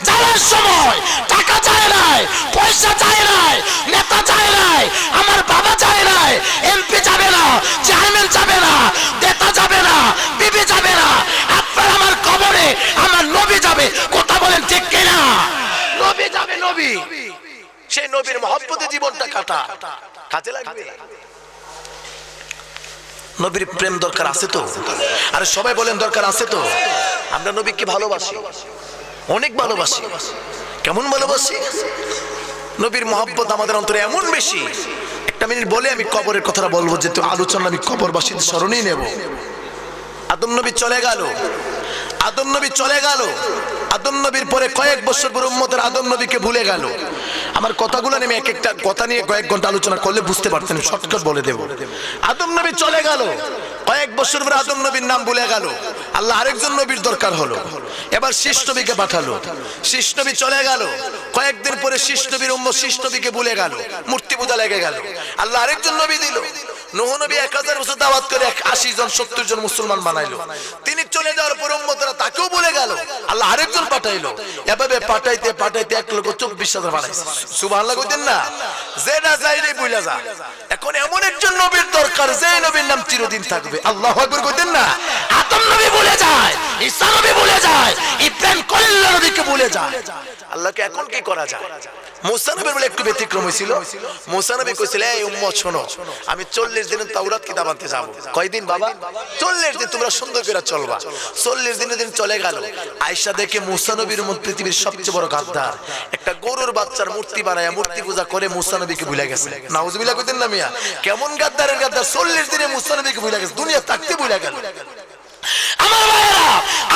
যাওয়ার সময় টাকা চায় নাই পয়সা চায় নাই নেতা চায় নাই আমার বাবা চায় নাই এমপি যাবে না চেয়ারম্যান যাবে না নেতা যাবে না বিবি যাবে না আপনার আমার কবরে আমার নবী যাবে কথা বলেন ঠিক কি না নবী যাবে নবী সেই নবীর মহব্বতে জীবনটা কাটা কাজে লাগবে নবীর প্রেম দরকার আছে তো আর সবাই বলেন দরকার আছে তো আমরা নবীকে ভালোবাসি অনেক ভালোবাসি কেমন ভালোবাসি নবীর মহব্বত আমাদের অন্তরে এমন বেশি একটা মিনিট বলে আমি কবরের কথাটা বলবো যে তো আলোচনা আমি কবরবাসীদের স্মরণেই নেব আদম নবী চলে গেল আদম নবী চলে গেল আদম নবীর পরে কয়েক বছর পর উম্মতের আদম নবীকে ভুলে গেল আমার কথাগুলো নেমে এক একটা কথা নিয়ে কয়েক ঘন্টা আলোচনা করলে বুঝতে পারতেন, শর্টকাট বলে দেব। আদম নবী চলে গেল, কয়েক বছর পরে আদম নবীর নাম ভুলে গেল, আল্লাহ আরেকজন নবীর দরকার হলো, এবার শীষ নবীকে পাঠালো। শীষ নবী চলে গেল, কয়েকদিন পরে শীষ নবীর উম্মত শীষ নবীকে ভুলে গেল, মূর্তি পূজা লেগে গেল, আল্লাহ আরেকজন নবী দিল। নূহ নবী 1000 বছর দাওয়াত করে 80 জন 70 জন মুসলমান বানাইলো, তিনি চলে যাওয়ার পর উম্মতরা তাকেও ভুলে গেল, আল্লাহ আরেকজন পাঠাইলো, এভাবে পাঠাইতে পাঠাইতে 1,24,000 বানাইছে। সুবহানাল্লাহ কইতেন না? যেটা যাইরে ভুলে যা। এখন এমন একজন নবীর দরকার যে নবীর নাম চিরদিন থাকবে। আল্লাহু আকবার কইতেন না? আদম নবী ভুলে যায়, ঈসা নবী ভুলে যায়, ইব্রাহিম খলিলুল্লাহ নবীকে ভুলে যায়, আল্লাহকে এখন কি করা যায়? মুসা নবীর বলে একটু ব্যতিক্রম হয়েছিল। মুসা নবী কইছিল, এই উম্মত শোনো, আমি 40 দিন তাওরাত কিতাব আনতে যাব। কয়দিন বাবা? 40 দিন, তোমরা সুন্দর করে চলবা। 40 দিন চলে গেল। আয়েশা দেখে মুসা নবীর উম্মত পৃথিবীর সবচেয়ে বড় গাদ্দার, একটা গরুর বাচ্চার মূর্তি বানায়া মূর্তি পূজা করে মুসা নবীকে ভুলে গেছে। নাউজুবিল্লাহ কইতেন না মিয়া? কেমন গাদ্দারের গাদ্দার, 40 দিনে মুসা নবীকে ভুলে গেছে, দুনিয়া থাকতে ভুলে গেল। আমার ভাইয়েরা,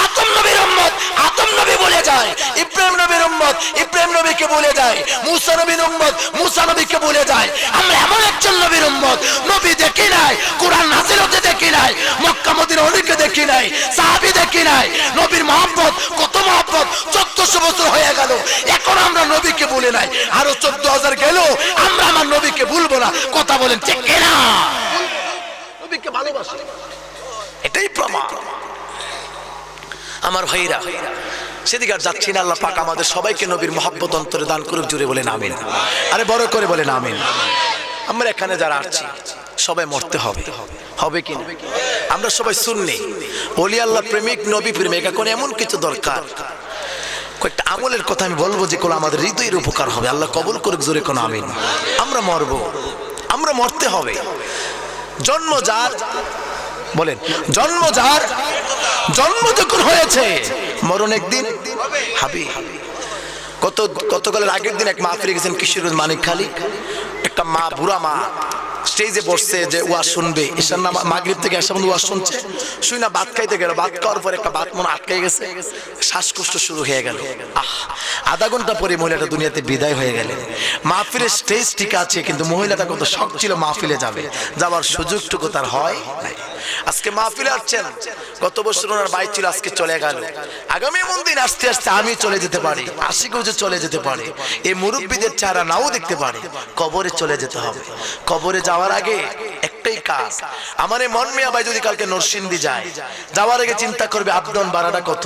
আদম নবীর উম্মত আদম নবী বলে যায়, ইব্রাহিম নবীর উম্মত ইব্রাহিম নবীকে বলে যায়, মুসা নবীর উম্মত মুসা নবীকে বলে যায়। আমরা এমন একজন নবীর উম্মত, নবী দেখি নাই, কোরআন নাযিল হতে দেখি নাই, মক্কা মদিনা অলিকে দেখি নাই, সাহাবী দেখি নাই, নবীর মহব্বত কত মহব্বত 1400 বছর হয়ে গেল, এখন আমরা নবীকে ভুলে নাই। আরো 14,000 গেল, আমরা আমার নবীকে ভুলবো না। কথা বলেন ঠিক কিনা? নবীকে ভালোবাসি, এটাই প্রমাণ। আমার ভাইরা, সেদিকে আর যাচ্ছি না। আল্লাহ পাক আমাদের সবাইকে নবীর মহব্বত অন্তরে দান করুক। জুড়ে বলেন আমিন। আরে বড় করে বলেন আমিন। আমরা এখানে যারা আছি সবাই মরতে হবে, হবে কি না? আমরা সবাই সুন্নি, ওলি আল্লাহ প্রেমিক, নবী প্রেমিক। এখন এমন কিছু দরকার, কয়েকটা আমলের কথা আমি বলবো যেগুলো আমাদের হৃদয়ের উপকার হবে। আল্লাহ কবুল করুক। জোরে কোন আমিন। আমরা মরবো, আমরা মরতে হবে। জন্ম যার, বলেন জন্ম যার, জন্ম যখন হয়েছে মরণ একদিন হবে। গতকালের আগের দিন এক মাহফিলে গেছেন কিশোরগঞ্জ মানিকখালী, একটা মা, বুড়া মা স্টেজে বসছে যে ওয়াজ শুনবে। ঈশার নাম মাগরিব থেকে এসে ওয়াজ শুনছে, শুই না ভাত খাইতে গেল, ভাত খাওয়ার পর একটা ভাত মনে আটকে গেছে, শ্বাসকষ্ট শুরু হয়ে গেল। আধা ঘন্টা পরে মহিলাটা দুনিয়াতে বিদায় হয়ে গেলেন। মাহফিলের স্টেজ ঠিক আছে, কিন্তু মহিলাটা কত শখ ছিল মাহফিলে যাবে, যাওয়ার সুযোগটুকু তার হয় নাই। আজকে মাহফিলে আসছেন, গত বছর ওনার ভাই ছিল, আজকে চলে গেল। আগামী এমন দিন আস্তে আস্তে আমি চলে যেতে পারি, আশিকেও যে চলে যেতে পারে, এই মুরব্বীদের চেহারা নাও দেখতে পারে। কবরে চলে যেতে হবে। কবরে যাওয়ার আগে একটাই কাজ, আমার এই মন মিয়া ভাই যদি কালকে নরসিংদী যায়, যাওয়ার আগে চিন্তা করবে আবদন ভাড়াটা কত,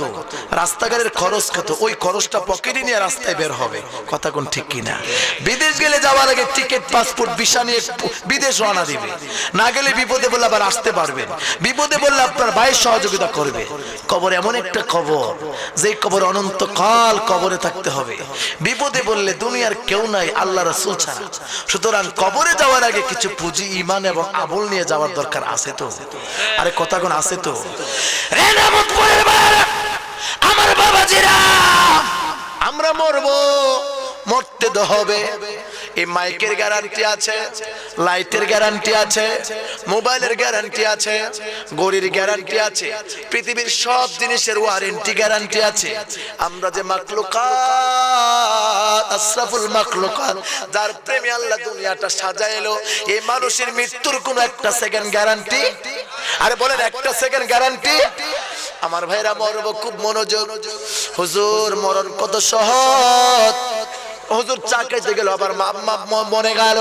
রাস্তাঘাটের খরচ কত, ওই খরচটা পকেটে নিয়ে রাস্তায় বের হবে। কথা কোন ঠিক কিনা? বিদেশ গেলে যাওয়ার আগে টিকিট, পাসপোর্ট, ভিসা নিয়ে বিদেশ রওনা দিবে। না গেলে বিপদে বললে আবার আসতে পারবেন, বিপদে বললে আপনার ভাইয়ের সহযোগিতা করবে। কবর এমন একটা কবর, যে কবর অনন্তকাল কবরে থাকতে হবে। বিপদে বললে দুনিয়ার কেউ নাই, আল্লাহ রাসূল ছাড়া। সুতরাং কবরে যাওয়ার আগে কিছু পুঁজি, ঈমান এবং আমল নিয়ে যাওয়ার দরকার আছে তো? আরে কথা কোন আছে তো? রে নামতপুরের ভাইরা, আমার বাবাজিরা, আমরা মরবো, মরতে তো হবে। এই মাইকের গ্যারান্টি আছে, লাইটের গ্যারান্টি আছে, মোবাইলের গ্যারান্টি আছে, গড়ির গ্যারান্টি আছে, পৃথিবীর সব জিনিসের ওয়ারেন্টি গ্যারান্টি আছে। আমরা যে মাখলুকাত, আশরাফুল মাখলুকাত, যার প্রেমে আল্লাহ দুনিয়াটা সাজাইলো, এই মানুষের মৃত্যুর কোন একটা সেকেন্ড গ্যারান্টি? আরে বলেন, একটা সেকেন্ড গ্যারান্টি? আমার ভাইরা মরবো, খুব মনোযোগ। হুজুর মরণ কত সহজ, হুজুর চা খাইতে গেল, আবার মরে গেল,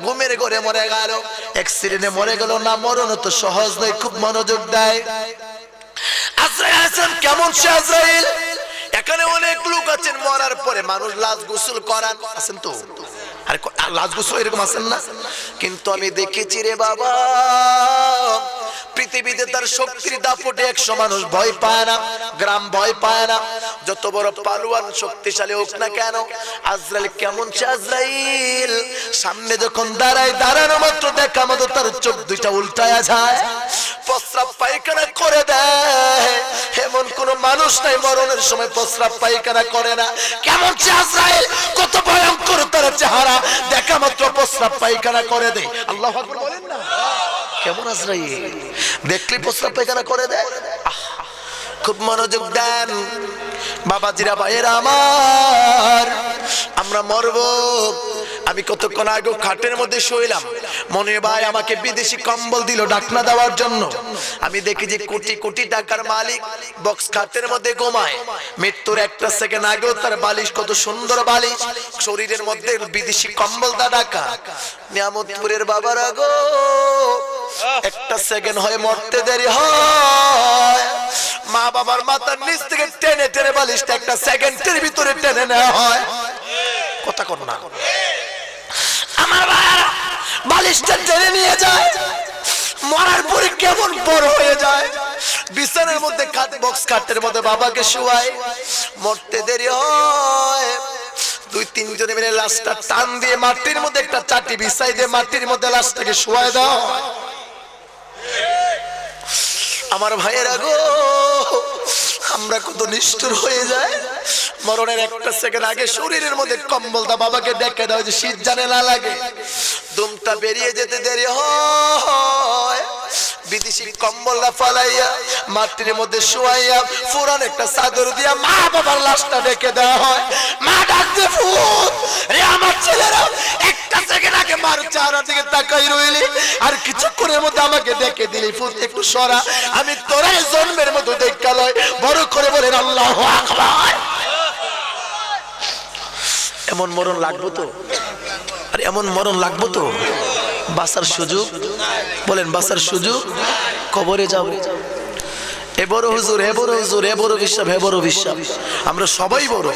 ঘুমের ঘরে মরে গেল, অ্যাক্সিডেন্টে মরে গেল। না, মরণ তো সহজ নয়, খুব মনোযোগ দেয়। আজরাইল আছেন, কেমন সে আজরাইল? এখানে অনেক লোক আছেন, মরার পরে মানুষ লাশ গোসল করান, আছেন তো? আরে লাশ গোসল এরকম আছেন না? কিন্তু আমি দেখেছি রে বাবা, পৃথিবীতে তার শক্তির দাপটে 100 মানুষ ভয় পায় না, গ্রাম ভয় পায় না, যত বড় পালোয়ান শক্তিশালী হোক না কেন। আজরাইল কেমন সে আজরাইল? সামনে যখন দাঁড়ায়, দাঁড়ানো মাত্র দেখা মতো তার চোখ দুইটা উল্টায়া যায়, প্রস্রাব পায়খানা করে দেয়। এমন কোন মানুষ নাই মরণের সময় প্রস্রাব পায়খানা করে না। কেমন সে আজরাইল? কত ভয়ঙ্কর তার চেহারা, দেখা মাত্র প্রস্রাব পায়খানা করে দেয়। আল্লাহু আকবার বলেন না? কেমন আজরাইল? দেখলে প্রস্রাব পায়খানা করে দেয়। খুব মনোযোগ দেন বাবাজিরা, ভাইয়েরা আমার, আমরা মরবো। আমি কতক্ষণ আগে খাটের মধ্যে শুইলাম, মনে ভাই আমাকে বিদেশি কম্বল দিল ডাকনা দেওয়ার জন্য। আমি দেখি যে কোটি কোটি টাকার মালিক বক্স খাটের মধ্যে ঘুমায়। মৃত্যুর একটা সেকেন্ড আগেও তার বালিশ কত সুন্দর বালিশ, শরীরের মধ্যে বিদেশি কম্বল দা ঢাকা। নিয়ামতপুরের বাবারা গো, একটা সেকেন্ড হয় মরতে দেরি হয়, মা বাবার মাথার নিচ থেকে টেনে টেনে বালিশটা একটা সেকেন্ডের ভিতরে টেনে নেওয়া হয়। কথা কর না আমার ভাইরা, বালিশটা টেনে নিয়ে যায়, মরার পরে কেমন বড় হয়ে যায়। বিছানার মধ্যে বক্স খাটের মধ্যে বাবাকে শোয়ায়, মরতে দেরি হয়। দুই তিনজনে মিলে লাশটা টান দিয়ে মাটির মধ্যে একটা চাটি বিছাই দিয়ে মাটির মধ্যে লাশটাকে শোয়ায় দাও। আমার ভাইয়েরা গো, আমরা কত নিষ্ঠুর হয়ে যায়। মরণের একটা সেকেন্ড আগে শরীরের মধ্যে কম্বল দা বাবাকে ডেকে দাও যে শীত জানে না লাগে। দুমটা বেরিয়ে যেতে দেরি হয়, বিদেশি কম্বলটা ফালাইয়া মাটির মধ্যে শোয়াইয়া পুরান একটা চাদর দিয়া মা বাবার লাশটা ডেকে দেওয়া হয়। মা ডাকতে, ফুট রে আমার ছেলেরা, একটা সেকেন্ড আগে মার চেহারা দিকে তাকাই রইলি, আর কিছুক্ষণের মধ্যে আমাকে ডেকে দিলি, ফুট একটু সরা, আমি তোরাই জন্মের মতো দেখা লয়। বড় করে বলেন আল্লাহু আকবার। এমন মরণ লাগবো তো, আর এমন মরণ লাগবো তো, বাঁচার সুযোগ, বলেন বাঁচার সুযোগ, কবরে যাব। এ বড় হুজুর, হে বড় হুজুর, হে বড় বিশ্বাস, হে বড় বিশ্বাস, আমরা সবাই বড়।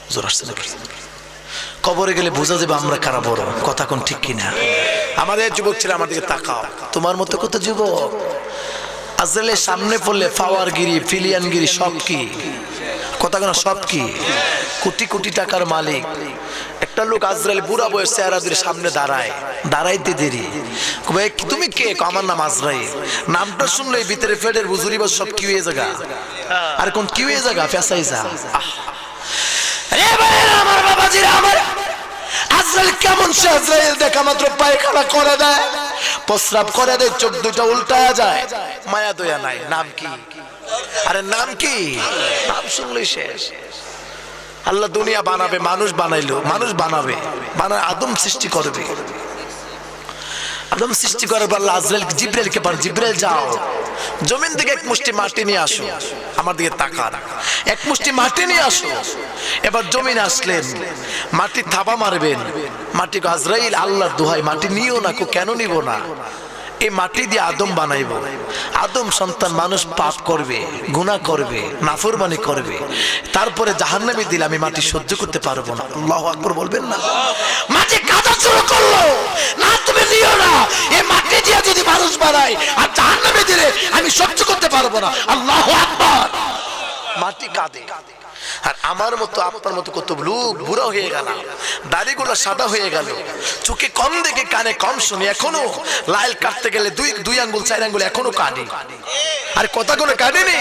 হুজুর আসছে নাকি? কবরে গেলে বোঝা যাবে আমরা কারা বড়। কথা কোন ঠিক কিনা? আমাদের যুবক ছেলে আমার দিকে তাকাও, তোমার মতো কত যুবক আজরাইলের সামনে পড়লে পাওয়ারগিরি, ফিলিয়ানগিরি সব কি? কথা কোন সব কি? কোটি কোটি টাকার মালিক একটা লোক আজরাইল বুড়া বয়স চেহারা দিয়ে সামনে দাঁড়ায়, দাঁড়াইতে দেরি, তুমি কে? আমার নাম আজরাইল। নামটা শুনলেই ভিতরে ফেটের বুজুরি বা সব কি হয়ে জায়গা, আর কোন কি হয়ে জায়গা, ফেসাই যা। আমার বাবাজিরা, আমার আজরাইল কেমন? সে আজরাইল দেখা মাত্র পায়খানা করে দেয়, প্রস্রাব করে দেয়, চোখ দুটা উল্টায়া যায়, মায়া দয়া নাই। নাম কি? আরে নাম কি? নাম শুনলেই শেষ। আল্লাহ দুনিয়া বানাবে, মানুষ বানাইলো, মানুষ বানাবে, আদম সৃষ্টি করবে। আদম সৃষ্টি করার পর আজরাইল জিব্রাইলকে পার, জিব্রাইল যাও জমিন থেকে এক মুষ্টি মাটি নিয়ে আসো। আমার দিকে তাকান, এক মুষ্টি মাটি নিয়ে আসো। এবার জমিন আসলেন, মাটি থাবা মারবেন। মাটি আজরাইল আল্লাহর দোহাই মাটি নিও না। কেন নিব না? এই মাটি দিয়ে আদম বানাইব। আদম সন্তান মানুষ পাপ করবে, গুনাহ করবে, নাফরমানি করবে, তারপরে জাহান্নামে দিলে আমি মাটি সহ্য করতে পারবো না। আল্লাহু আকবার বলবেন না? মাটি কাঁদা শুরু করলো, না তুমি নিও না, এই মাটি দিয়ে যদি মানুষ বানাই আর জাহান্নামে দিলে আমি সহ্য করতে পারবো না। আল্লাহু আকবার। মাটি কাঁদে। আর আমার মতো আপনার মতো কত লোক বুড়া হয়ে গেল, দাড়িগুলো সাদা হয়ে গেল, চোখে কম দেখে কানে কম শুনি, এখনো লাইল কাটতে গেলে দুই আঙ্গুল চার আঙ্গুল এখনো কাটে। আর কথাগুলো কাটেনি।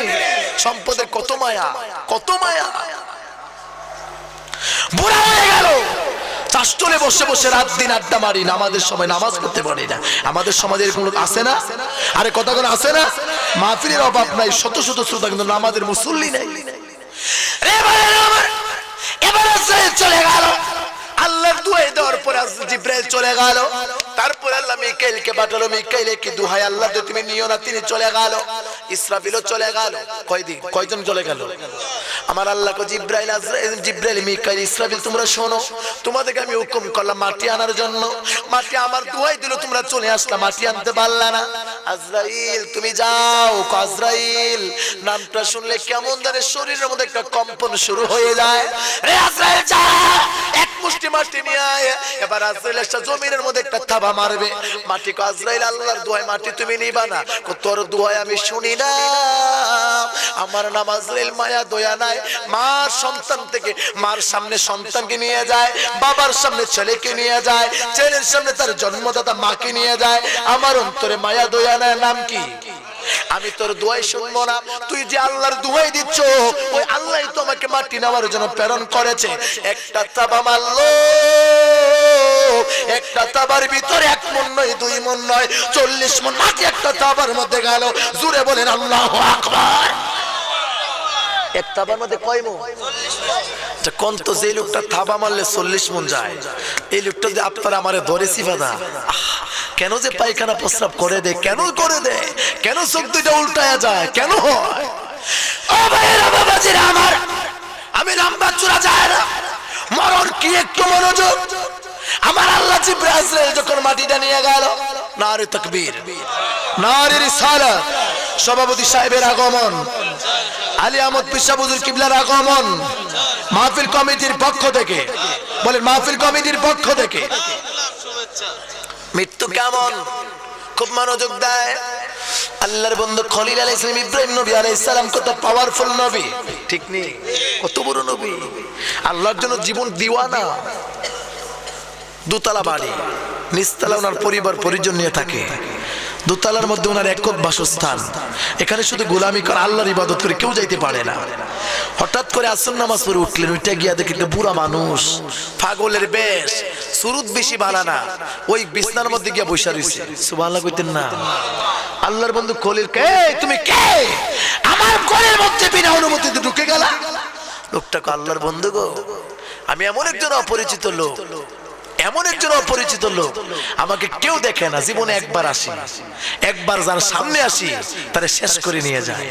সম্পদের কত মায়া, কত মায়া। বুড়া হয়ে গেল, চাষটলে বসে বসে রাত দিন আড্ডা মারি, নামাজের সময় নামাজ পড়তে পারি না। আমাদের সমাজে এরকম লোক আছে না? আরে কথাগুলো আছে না? মাহফিলের অভাব নাই, শত শত শ্রোতা, কিন্তু নামাজের মুসল্লি নাই। এবার আজরাইল চলে গেল, আল্লাহর দোহাই দেওয়ার পর জিব্রাইল চলে গেল। তারপর আল্লাহ মিকাইলকে পাঠালো, মিকাইল কি দোহাই আল্লাহ তুমি নিও না, তিনি চলে গেল। ইসরাফিলও চলে গেল। কয়দিন, কয়জন চলে গেল? আমার আল্লাহ কো জিব্রাইল, আজরাইল, জিব্রাইল, মিকাইল, ইসরাফিল, তোমরা শোনো, তোমাদেরকে আমি হুকুম করলাম মাটি আনার জন্য। মাটি আমার দোহাই দিল, তোমরা চলে আসলা, মাটি আনতে পারলা না। আজরাইল তুমি যাও। আজরাইল নামটা শুনলে কেমন জানে শরীরের মধ্যে একটা কম্পন শুরু হয়ে যায়। রে আজরাইল যা, এক মুষ্টি মাটি নিয়ে আয়। এবার আজরাইল এসে জমিনের মধ্যে একটা থাবা মারবে। মাটি কো আজরাইল আল্লাহর দোহাই মাটি তুমি নিবা না। তোর দোহাই আমি শুনি না। আমার নাম আজরাইল, মায়া দয়া নাই। মার সন্তান থেকে মার সামনে সন্তানকে নিয়ে যায়, বাবার সামনে ছেলেকে নিয়ে যায়, ছেলের সামনে তার জন্মদাতা মাকে নিয়ে যায়। আমার অন্তরে মায়া দয়া নাই। নাম কি? আমি তোর দোয়াই শুনবো না। তুই যে আল্লাহর দোয়াই দিচ্ছ, ওই আল্লাহ তোমাকে মাটি নেওয়ার জন্য প্রেরণ করেছে। একটা চাবা মারলো, একটা তাবার ভিতরে 1 মণ নয় 2 মণ নয় 40 মণ মাটি একটা তাবার মধ্যে গেল। জোরে বলেন আল্লাহু আকবার। এক তাবার মধ্যে কয় মণ? 40। কোন তো যে লোকটা থাবা মারলে 40 মণ যায়, এই লোকটা যে আপনারা আমারে ধরে সিফাদা কেন যে পায়খানা প্রস্রাব করে দেয়, কেন করে দেয়, কেন চোখ দুইটা উল্টায়া যায়, কেন হয়? ও ভাইরা বাবাজিরা আমার, আমি লম্বা চূড়া যায় না, মরণ কি একটু মনোযোগ। আমার আল্লাহ জিবরাইল আজরাইল যখন মাটিটা নিয়ে গেল, নারে তাকবীর, নারে রিসালাত, সভাপতি সাহেবের আগমন, আলী আহমদ পিসা হুজুর কিবলার আগমন, মাহফিল কমিটির পক্ষ থেকে, বলেন মাহফিল কমিটির পক্ষ থেকে। মৃত্যু কেমন? খুব মনোযোগ দেয়। আল্লাহর বন্ধু খলিল আলাইহিস সালাম, ইব্রাহিম নবী আলাইহিস সালাম কত পাওয়ারফুল নবী, ঠিক নেই? কত বড় নবী, আল্লাহর জন্য জীবন দিওয়ানা। দোতলা বাড়ি, নিচতলা ওনার পরিবার পরিজন নিয়ে থাকে, দোতলার মধ্যে ওনার একক বাসস্থান। এখানে শুধু গোলামি করে আল্লাহর ইবাদত করে কেউ যাইতে পারে না। হঠাৎ করে আসর নামাজ পড়ে উঠলেন, ওইটা গিয়া দেখলেন বুড়া মানুষ, পাগলের বেশ, সুরুত বেশি বানানা, ওই বিছনার মধ্যে গিয়া বসে রইছে। সুবহানাল্লাহ কইতেন না? আল্লাহর বন্ধু খলিল, কে তুমি? কে আমার ঘরের মধ্যে বিনা অনুমতিতে ঢুকে গেলা? লোকটা কয়, আল্লাহর বন্ধু গো, আমি এমন একজন অপরিচিত লোক, এমন একজন অপরিচিত লোক, আমাকে কেউ দেখে না, জীবনে একবার আসি, একবার যার সামনে আসি তারে শেষ করে নিয়ে যায়।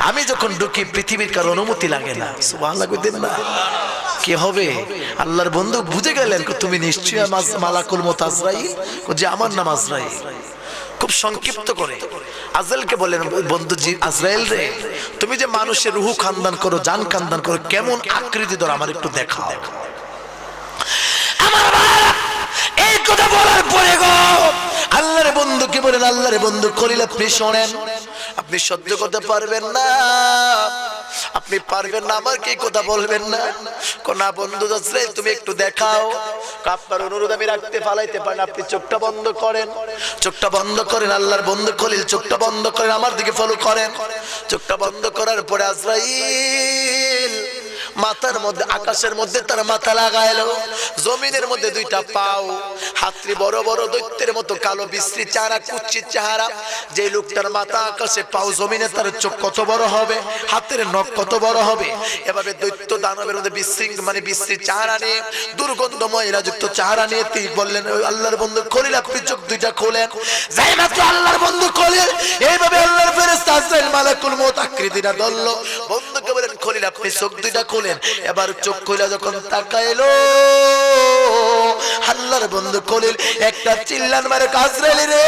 আমি যখন ঢুকি পৃথিবীর কারো অনুমতি লাগে না। সুবহানাল্লাহ কইতেন না? কি হবে? আল্লাহর বন্ধু বুঝে গেলেন, তুমি নিশ্চয়ই মালাকুল মউত আজরাইল, যে আমার নাম আজরাইল। খুব সংক্ষিপ্ত করে আজরাইলকে বলেন, বন্ধু জি আজরাইল রে, তুমি যে মানুষের রূহ খানদান করো, জান খানদান করো, কেমন আকৃতি ধর আমার একটু দেখাও। আমার ভাইরা, এই কথা বলার পরে গো আল্লাহর বন্ধু কি বলেন? আল্লাহর বন্ধু খলিল, আপনি শোনেন, আপনি সহ্য করতে পারবেন না, আপনি পারবেন না, আমার কি কথা বলবেন না? কোন বন্ধু আজরাইল, তুমি একটু দেখাও। আপনার অনুরোধ আমি রাখতে ফালাইতে পারেন, আপনি চোখটা বন্ধ করেন, চোখটা বন্ধ করেন। আল্লাহর বন্ধু খলিল চোখটা বন্ধ করেন, আমার দিকে ফলো করেন। চোখটা বন্ধ করার পরে আজরাইল মাথার মধ্যে, আকাশের মধ্যে তার মাথা লাগাইলো, জমিনের মধ্যে 2টা পাও, হাতড়ি বড় বড় দৈত্যের মতো কালো বিশ্রী চেহারা, কুচ্ছিত চেহারা। যে লোকটার মাথা আকাশে, পাও জমিনে, তার চোখ কত বড় হবে, হাতের নখ কত বড় হবে। এভাবে দৈত্য দানবের মধ্যে বিশ্রী চেহারা নিয়ে, দুর্গন্ধময় যুক্ত চেহারা নিয়ে তিনি বললেন, আল্লাহর বন্ধু খলিল, আপনি চোখ 2টা খোলেন। যাই মাত্র আল্লাহর বন্ধু খলিল এইভাবে আল্লাহর ফেরেশতা আজরাইল মালাকুল মউত আকৃতিটা ধরলো। বন্ধুকে বলেন, খলিল আপনি চোখ 2টা খোলেন। এবার চোখ খুলে যখন তাকাইলো, আল্লাহর বন্ধু খলিল একটা চিল্লান মারে, আজরাইল রে,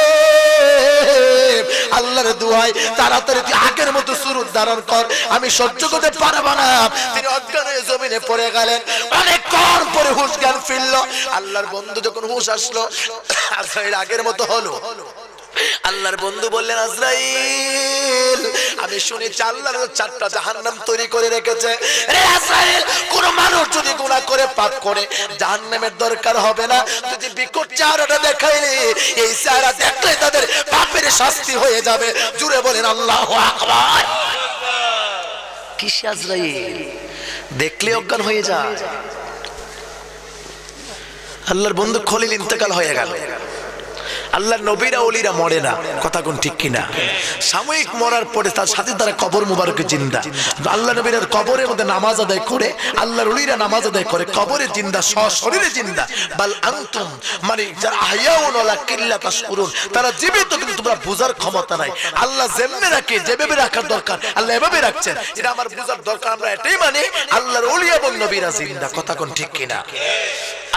আল্লাহর দোহাই তাড়াতাড়ি তুই আগের মতো সুরত ধারণ কর, আমি সহ্য করতে পারবো না। তিনি অজ্ঞান হয়ে জমিনে পড়ে গেলেন। অনেকক্ষণ পরে হুঁশ জ্ঞান ফিরল। আল্লাহর বন্ধু যখন হুঁশ আসলো, আজরাইল আগের মতো হলো। আল্লাহর বন্ধু বললেন, আজরাইল, আমি শুনেছি আল্লাহর 4টা জাহান্নাম তৈরি করে রেখেছে। রে আজরাইল, কোন মানুষ যদি গুনাহ করে, পাপ করে, জাহান্নামের দরকার হবে না। তুই বিকট চেহারাটা দেখাইলি, এই চেহারা দেখলে তাদের পাপের শাস্তি হয়ে যাবে। জুড়ে বলেন আল্লাহু আকবার। কিসে আজরাইল দেখলে অজ্ঞান হয়ে যায়? আল্লাহর বন্ধু খলিল ইন্তেকাল হয়ে গেল। আল্লাহর নবীরা ওলিরা মরে না, কথা কোন ঠিক কিনা? সাময়িক মরার পরে তার সাথে তারা কবর মুবারকে জিন্দা। আল্লাহ নবীরা কবরের মধ্যে নামাজ আদায় করে, আল্লাহর ওলিরা নামাজ আদায় করে, কবরে জিন্দা, সশরীরে জিন্দা। বাল আনতুম মানে যারা আহইয়াউন ওয়ালা কিল্লা তাশকুরুন, তারা জীবিত কিন্তু তোমরা বুঝার ক্ষমতা নাই। আল্লাহ যেমনে রাখে, যেভাবে রাখার দরকার আল্লাহ এভাবে রাখছেন, এটা আমার বুঝার দরকার। আমরা এটাই মানে আল্লাহর ওলি এবং নবীরা জিন্দা, কথা কোন ঠিক কিনা?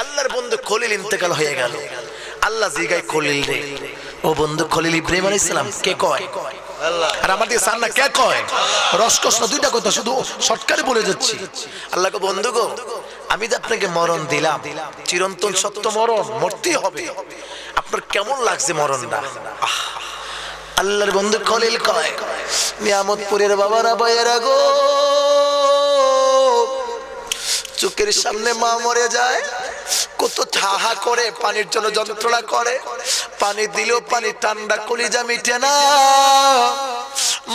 আল্লাহর বন্ধু খলিল ইন্তেকাল হয়ে গেল। আল্লাহ জিগায় খলিল রে, ও বন্ধু খলিল ইব্রাহিম আলাইহিস সালাম কে কয়? আল্লাহ। আর আমাদের সান্না কে কয়? রসকস না, 2টা কথা শুধু শর্টকাটে বলে যাচ্ছি। আল্লাহকে, বন্ধু গো, আমি যে আপনাকে মরণ দিলাম, চিরন্তন সত্য মরণ, মরতেই হবে, আপনার কেমন লাগছে মরণটা? আল্লাহর বন্ধু খলিল কয়, নিয়ামতপুরের বাবারা ভাইয়েরা গো, চোখের সামনে মা মরে যায়, কত ঠাহা করে, পানির জন্য যন্ত্রণা করে, পানি দিলেও পানি ঠান্ডা, কলিজা মিটে না।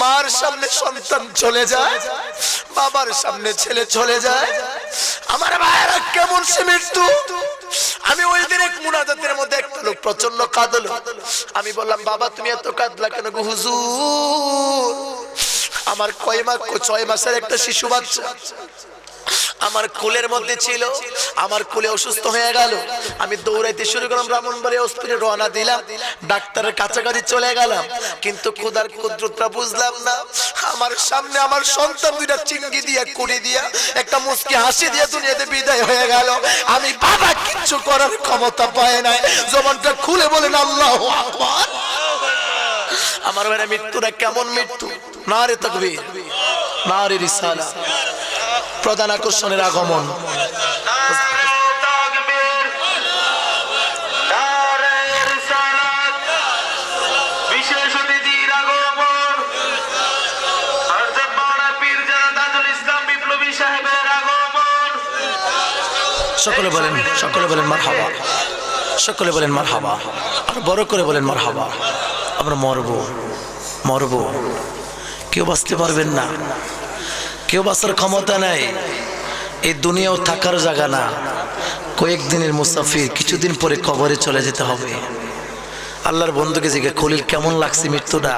মার সামনে সন্তান চলে যায়, বাবার সামনে ছেলে চলে যায়। আমার ভাইয়েরা কেমন সে মৃত্যু! আমি ওই দিন এক মুনাজাতের মধ্যে একটা লোক প্রচন্ড কাঁদলো। আমি বললাম, বাবা তুমি এত কাঁদলা কেন গো? হুজুর, আমার 6 মাসের একটা শিশু বাচ্চা আমার কোলের মধ্যে ছিল, আমার কোলে অসুস্থ হয়ে গেল। আমি দৌড়াইতে শুরু করলাম, ব্রাহ্মণবাড়িয়া হসপিটালে রওনা দিলাম, ডাক্তারের কাছাকাছি চলে গেলাম, কিন্তু খোদার কুদরতটা বুঝলাম না। আমার সামনে আমার সন্তান দুইটা চিংড়ি দিয়া কুড়ি দিয়া একটা মুচকি হাসি দিয়ে দুনিয়াতে বিদায় হয়ে গেল। আমি বাবা কিচ্ছু করার ক্ষমতা পায় নাই। জবানটা খুলে বলেন আল্লাহু আকবার। আমার ভাইরা, মৃত্যুটা কেমন মৃত্যু! নারে তাকবীর, নারে রিসালাত। প্রধান আকর্ষণের আগমন। বিশেষ অতিথির আগমন, ইসলাম বিপ্লবী সাহেবের আগমন। সকলে বলেন মারহাবা, সকলে বলেন মারহাবা, আর বড় করে বলেন মারহাবা। আমরা মরবো, কেউ বাঁচতে পারবেন না, কেউ বাঁচার ক্ষমতা নাই। এই দুনিয়াও থাকার জায়গা না, কয়েকদিনের মুসাফির, কিছুদিন পরে কবরে চলে যেতে হবে। আল্লাহর বন্ধুকে জিজ্ঞেস, খলিল কেমন লাগছে মৃত্যুটা?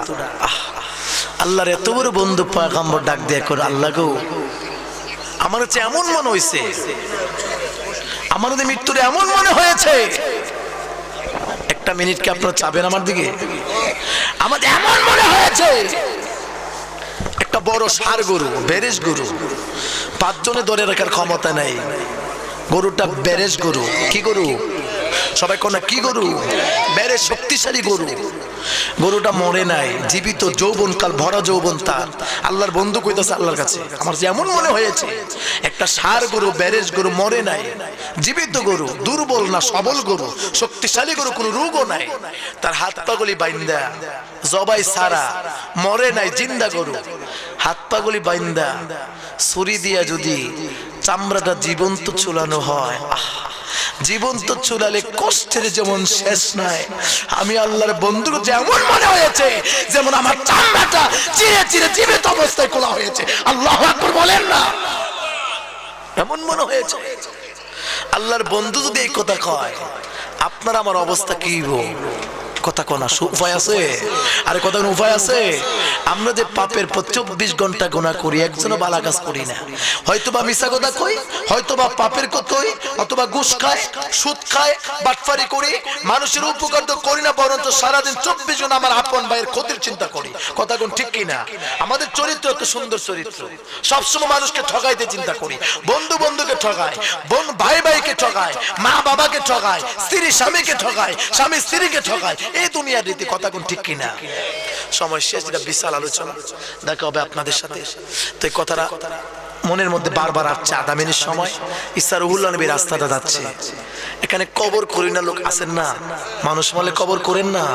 আল্লাহর এত বড় বন্ধু পয়গম্বর ডাক দিয়ে করে, আল্লাহ গো, আমার হচ্ছে এমন মনে হয়েছে, আমার মৃত্যুটা এমন মনে হয়েছে, একটা মিনিট কি আপনারা চাবেন আমার দিকে? আমার এমন মনে হয়েছে, একটা বড় ষাঁড় গরু, বেরেশ গরু, 5 জনে ধরে রাখার ক্ষমতা নাই। গরুটা বেরেশ গরু। কি গরু? সবাই কোন কি গরু? বেরেশ, শক্তিশালী গরু। গরুটা মরে নাই, জীবিত, যৌবনকাল ভরা যৌবন তার। আল্লাহর বন্ধু কইতাছে আল্লাহর কাছে, আমার যেমন মনে হয়েছে একটা ষাঁড় গরু, বেরেশ গরু, মরে নাই, জীবিত গরু, দুর্বল না, সবল গরু, শক্তিশালী গরু, কোনো রোগও নাই, তার হাত পাগুলি বাইন্দা, জবাই সারা, মরে নাই, জিন্দা গরু, হাত পাগুলি বাইন্দা ছুরি দিয়া যদি চামড়াটা জীবন্ত চুলানো হয়, জীবন্ত চুলালে কষ্টের যেমন শেষ নাই। আমি আল্লাহর বন্ধু যেমন মনে হয়েছে, যেমন আমার চামড়াটা চিরে চিরে জীবিত অবস্থায় খোলা হয়েছে। আল্লাহু আকবার বলেন না? এমন মনে হয়েছে। আল্লাহর বন্ধু যদি এই কথা কয়, আপনার আমার অবস্থা কি হইব? কথা কোনা উপায় আছে? আরে কথা কোন উপায় আছে? আমরা যে পাপের 24 ঘন্টা গুনাহ করি, একজনও ভালো কাজ করি না। হয়তোবা মিছা কথা কই, হয়তোবা পাপের কথা কই, অথবা ঘুষ খাই, সুদ খাই, বাটফারি করি, মানুষের উপকার তো করি না, বরঞ্চ সারাদিন 24 জন আমার আপন ভাইয়ের ক্ষতির চিন্তা করি। কথা কোন ঠিক কিনা? আমাদের চরিত্র এত সুন্দর চরিত্র, সবসময় মানুষকে ঠকাইতে চিন্তা করি, বন্ধু বন্ধুকে ঠকায়, বোন ভাই ভাইকে ঠকায়, মা বাবাকে ঠকায়, স্ত্রী স্বামীকে ঠকায়, স্বামী স্ত্রীকে ঠকায়। এই দুনিয়ার রীতি। কথা কোন ঠিক কিনা? সময় শেষ, যেটা বিশাল আলোচনা, দেখা হবে আপনাদের সাথে। তো এই কথাটা মনের মধ্যে বারবার আসছে। আদামিনের সময় ঈসা রুহুল্লাহ নবী রাস্তাটা যাচ্ছে, এখানে কবর করি না লোক আছেন না, মানুষ বলে কবর করেন না।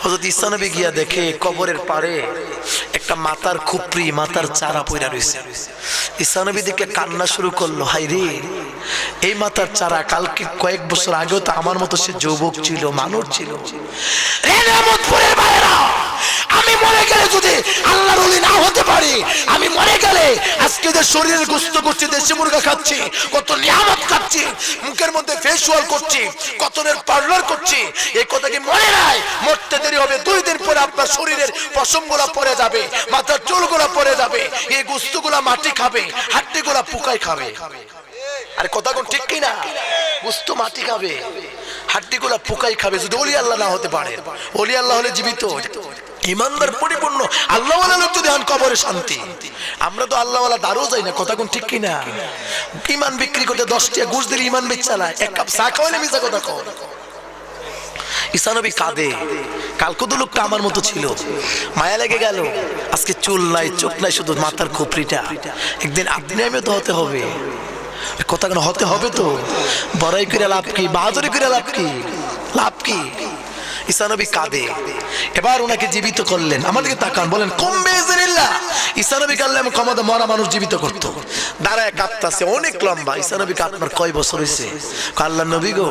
হযরত ঈসা নবী গিয়া দেখে কবরের পাড়ে একটা মাথার খুপড়ি, মাথার চারা পইরা রয়েছে। ঈসা নবী দেখে কান্না শুরু করলো, হায় রে, এই মাথার চারা কালকে কয়েক বছর আগেও তো আমার মতো সে যুবক ছিল, মানুষ ছিল। আমি মরে গেলে যদি আল্লাহর ওলি না হতে পারি, আমি মরে গেলে আজকে যে শরীরের গোশত করছি, দেশি মুরগা খাচ্ছি, কত নিয়ামত খাচ্ছি, মুখের মধ্যে ফেসওয়াল করছি, কতনের পার্লার করছি, এই কথা কি মনে নাই? মরতে দেরি হবে, 2 দিন পরে আপনার শরীরের পশমগুলা পড়ে যাবে, মাথার চুলগুলা পড়ে যাবে, এই গোশতগুলা মাটি খাবে, হাড্ডিগুলা পোকায় খাবে। আরে কথা কোন ঠিক কিনা? গোশত মাটি খাবে, হাড্ডিগুলা পোকাই খাবে, যদি ওলি আল্লাহ না হতে পারে। ওলি আল্লাহ হলে জীবিত, ইমানদার, পরিপূর্ণ আল্লাহওয়ালা লোক যদি হন, কবরে শান্তি। আমরা তো আল্লাহওয়ালা দাঁড়ও যাই না। কথা কোন ঠিক কিনা? ইমান বিক্রি করতে 10 টাকা ঘুষ দিলে ইমান বেচালায়, 1 কাপ চা খাওয়াইলে মিছা কথা কও। ঈসা নবী কাঁদে, কালকে তো লোকটা আমার মতো ছিল, মায়া লেগে গেল, আজকে চুল নাই, চোখ নাই, শুধু মাথার খুপড়িটা। একদিন আপনি আমিও তো হতে হবে। কথা কেন হতে হবে? তো বড়াই করে লাভ কি, বাহাদুরি করে লাভ কি? লাভ কি? ঈসা নবী কাঁদে। এবার ওনাকে জীবিত করলেন। আমাদেরকে তাকান, বলেন কম বেজরিল্লাহ। ঈসা নবী কাল্লাম ক্ষমতা, মরা মানুষ জীবিত করত। দাঁড়ায় কাঁদতাছে, অনেক লম্বা। ঈসা নবী আপনার কয় বছর হয়েছে? আল্লাহর নবী গো,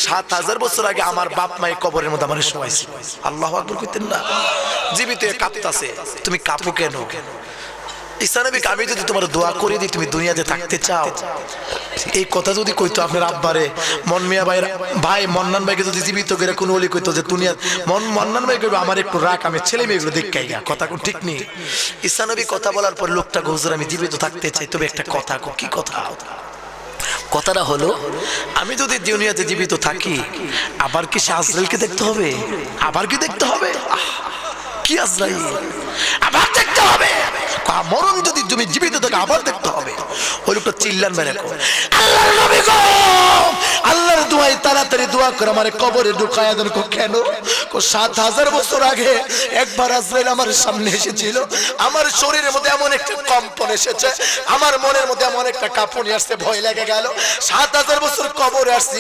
7000 বছর আগে আমার বাপ মায়ের কবরের মধ্যে আমার শোয়াইছে। আল্লাহু আকবার কইতেন না? জীবিত কাঁদতাছে। তুমি কাঁপো কেন? ঈসা নবীকে আমি যদি তোমার দোয়া করে দিই তুমি দুনিয়াতে থাকতে চাও, এই কথা যদি কইতো আপনার আব্বারে মন মিয়া ভাই মন্নান ভাইকে যদি জীবিত করে কোনো ওলি কইতো যে দুনিয়া মন্নান ভাই কইবে আমার একটু রাখ, আমি ছেলে মেয়েগুলো দেখাই না, কথা ঠিক নেই। ঈসা নবী কথা বলার পর লোকটা হুজুর আমি জীবিত থাকতে চাই, তবে একটা কথা, কি কথা? কথাটা হলো আমি যদি দুনিয়াতে জীবিত থাকি আবার কি সে আজরাইলকে দেখতে হবে? আবার কি দেখতে হবে? কি আজরাইল আবার দেখতে হবে? মরণ যদি তুমি জীবিত থাকে আবার দেখতে হবে। ওই লোকটা চিল্লান মেরে আল্লাহর নবী গো, আল্লাহর দোয়াই তাড়াতাড়ি দোয়া করে আমারে কবরে ঢুকায়া দেন। কেন? ৭,০০০ বছর আগে একবার আজরাইল আমার সামনে এসেছিল, আমার শরীরের মধ্যে এমন একটা কম্পন এসেছে, আমার মনের মধ্যে এমন একটা কাঁপুনি আসছে, ভয় লেগে গেল। ৭,০০০ বছর কবরে আসছি,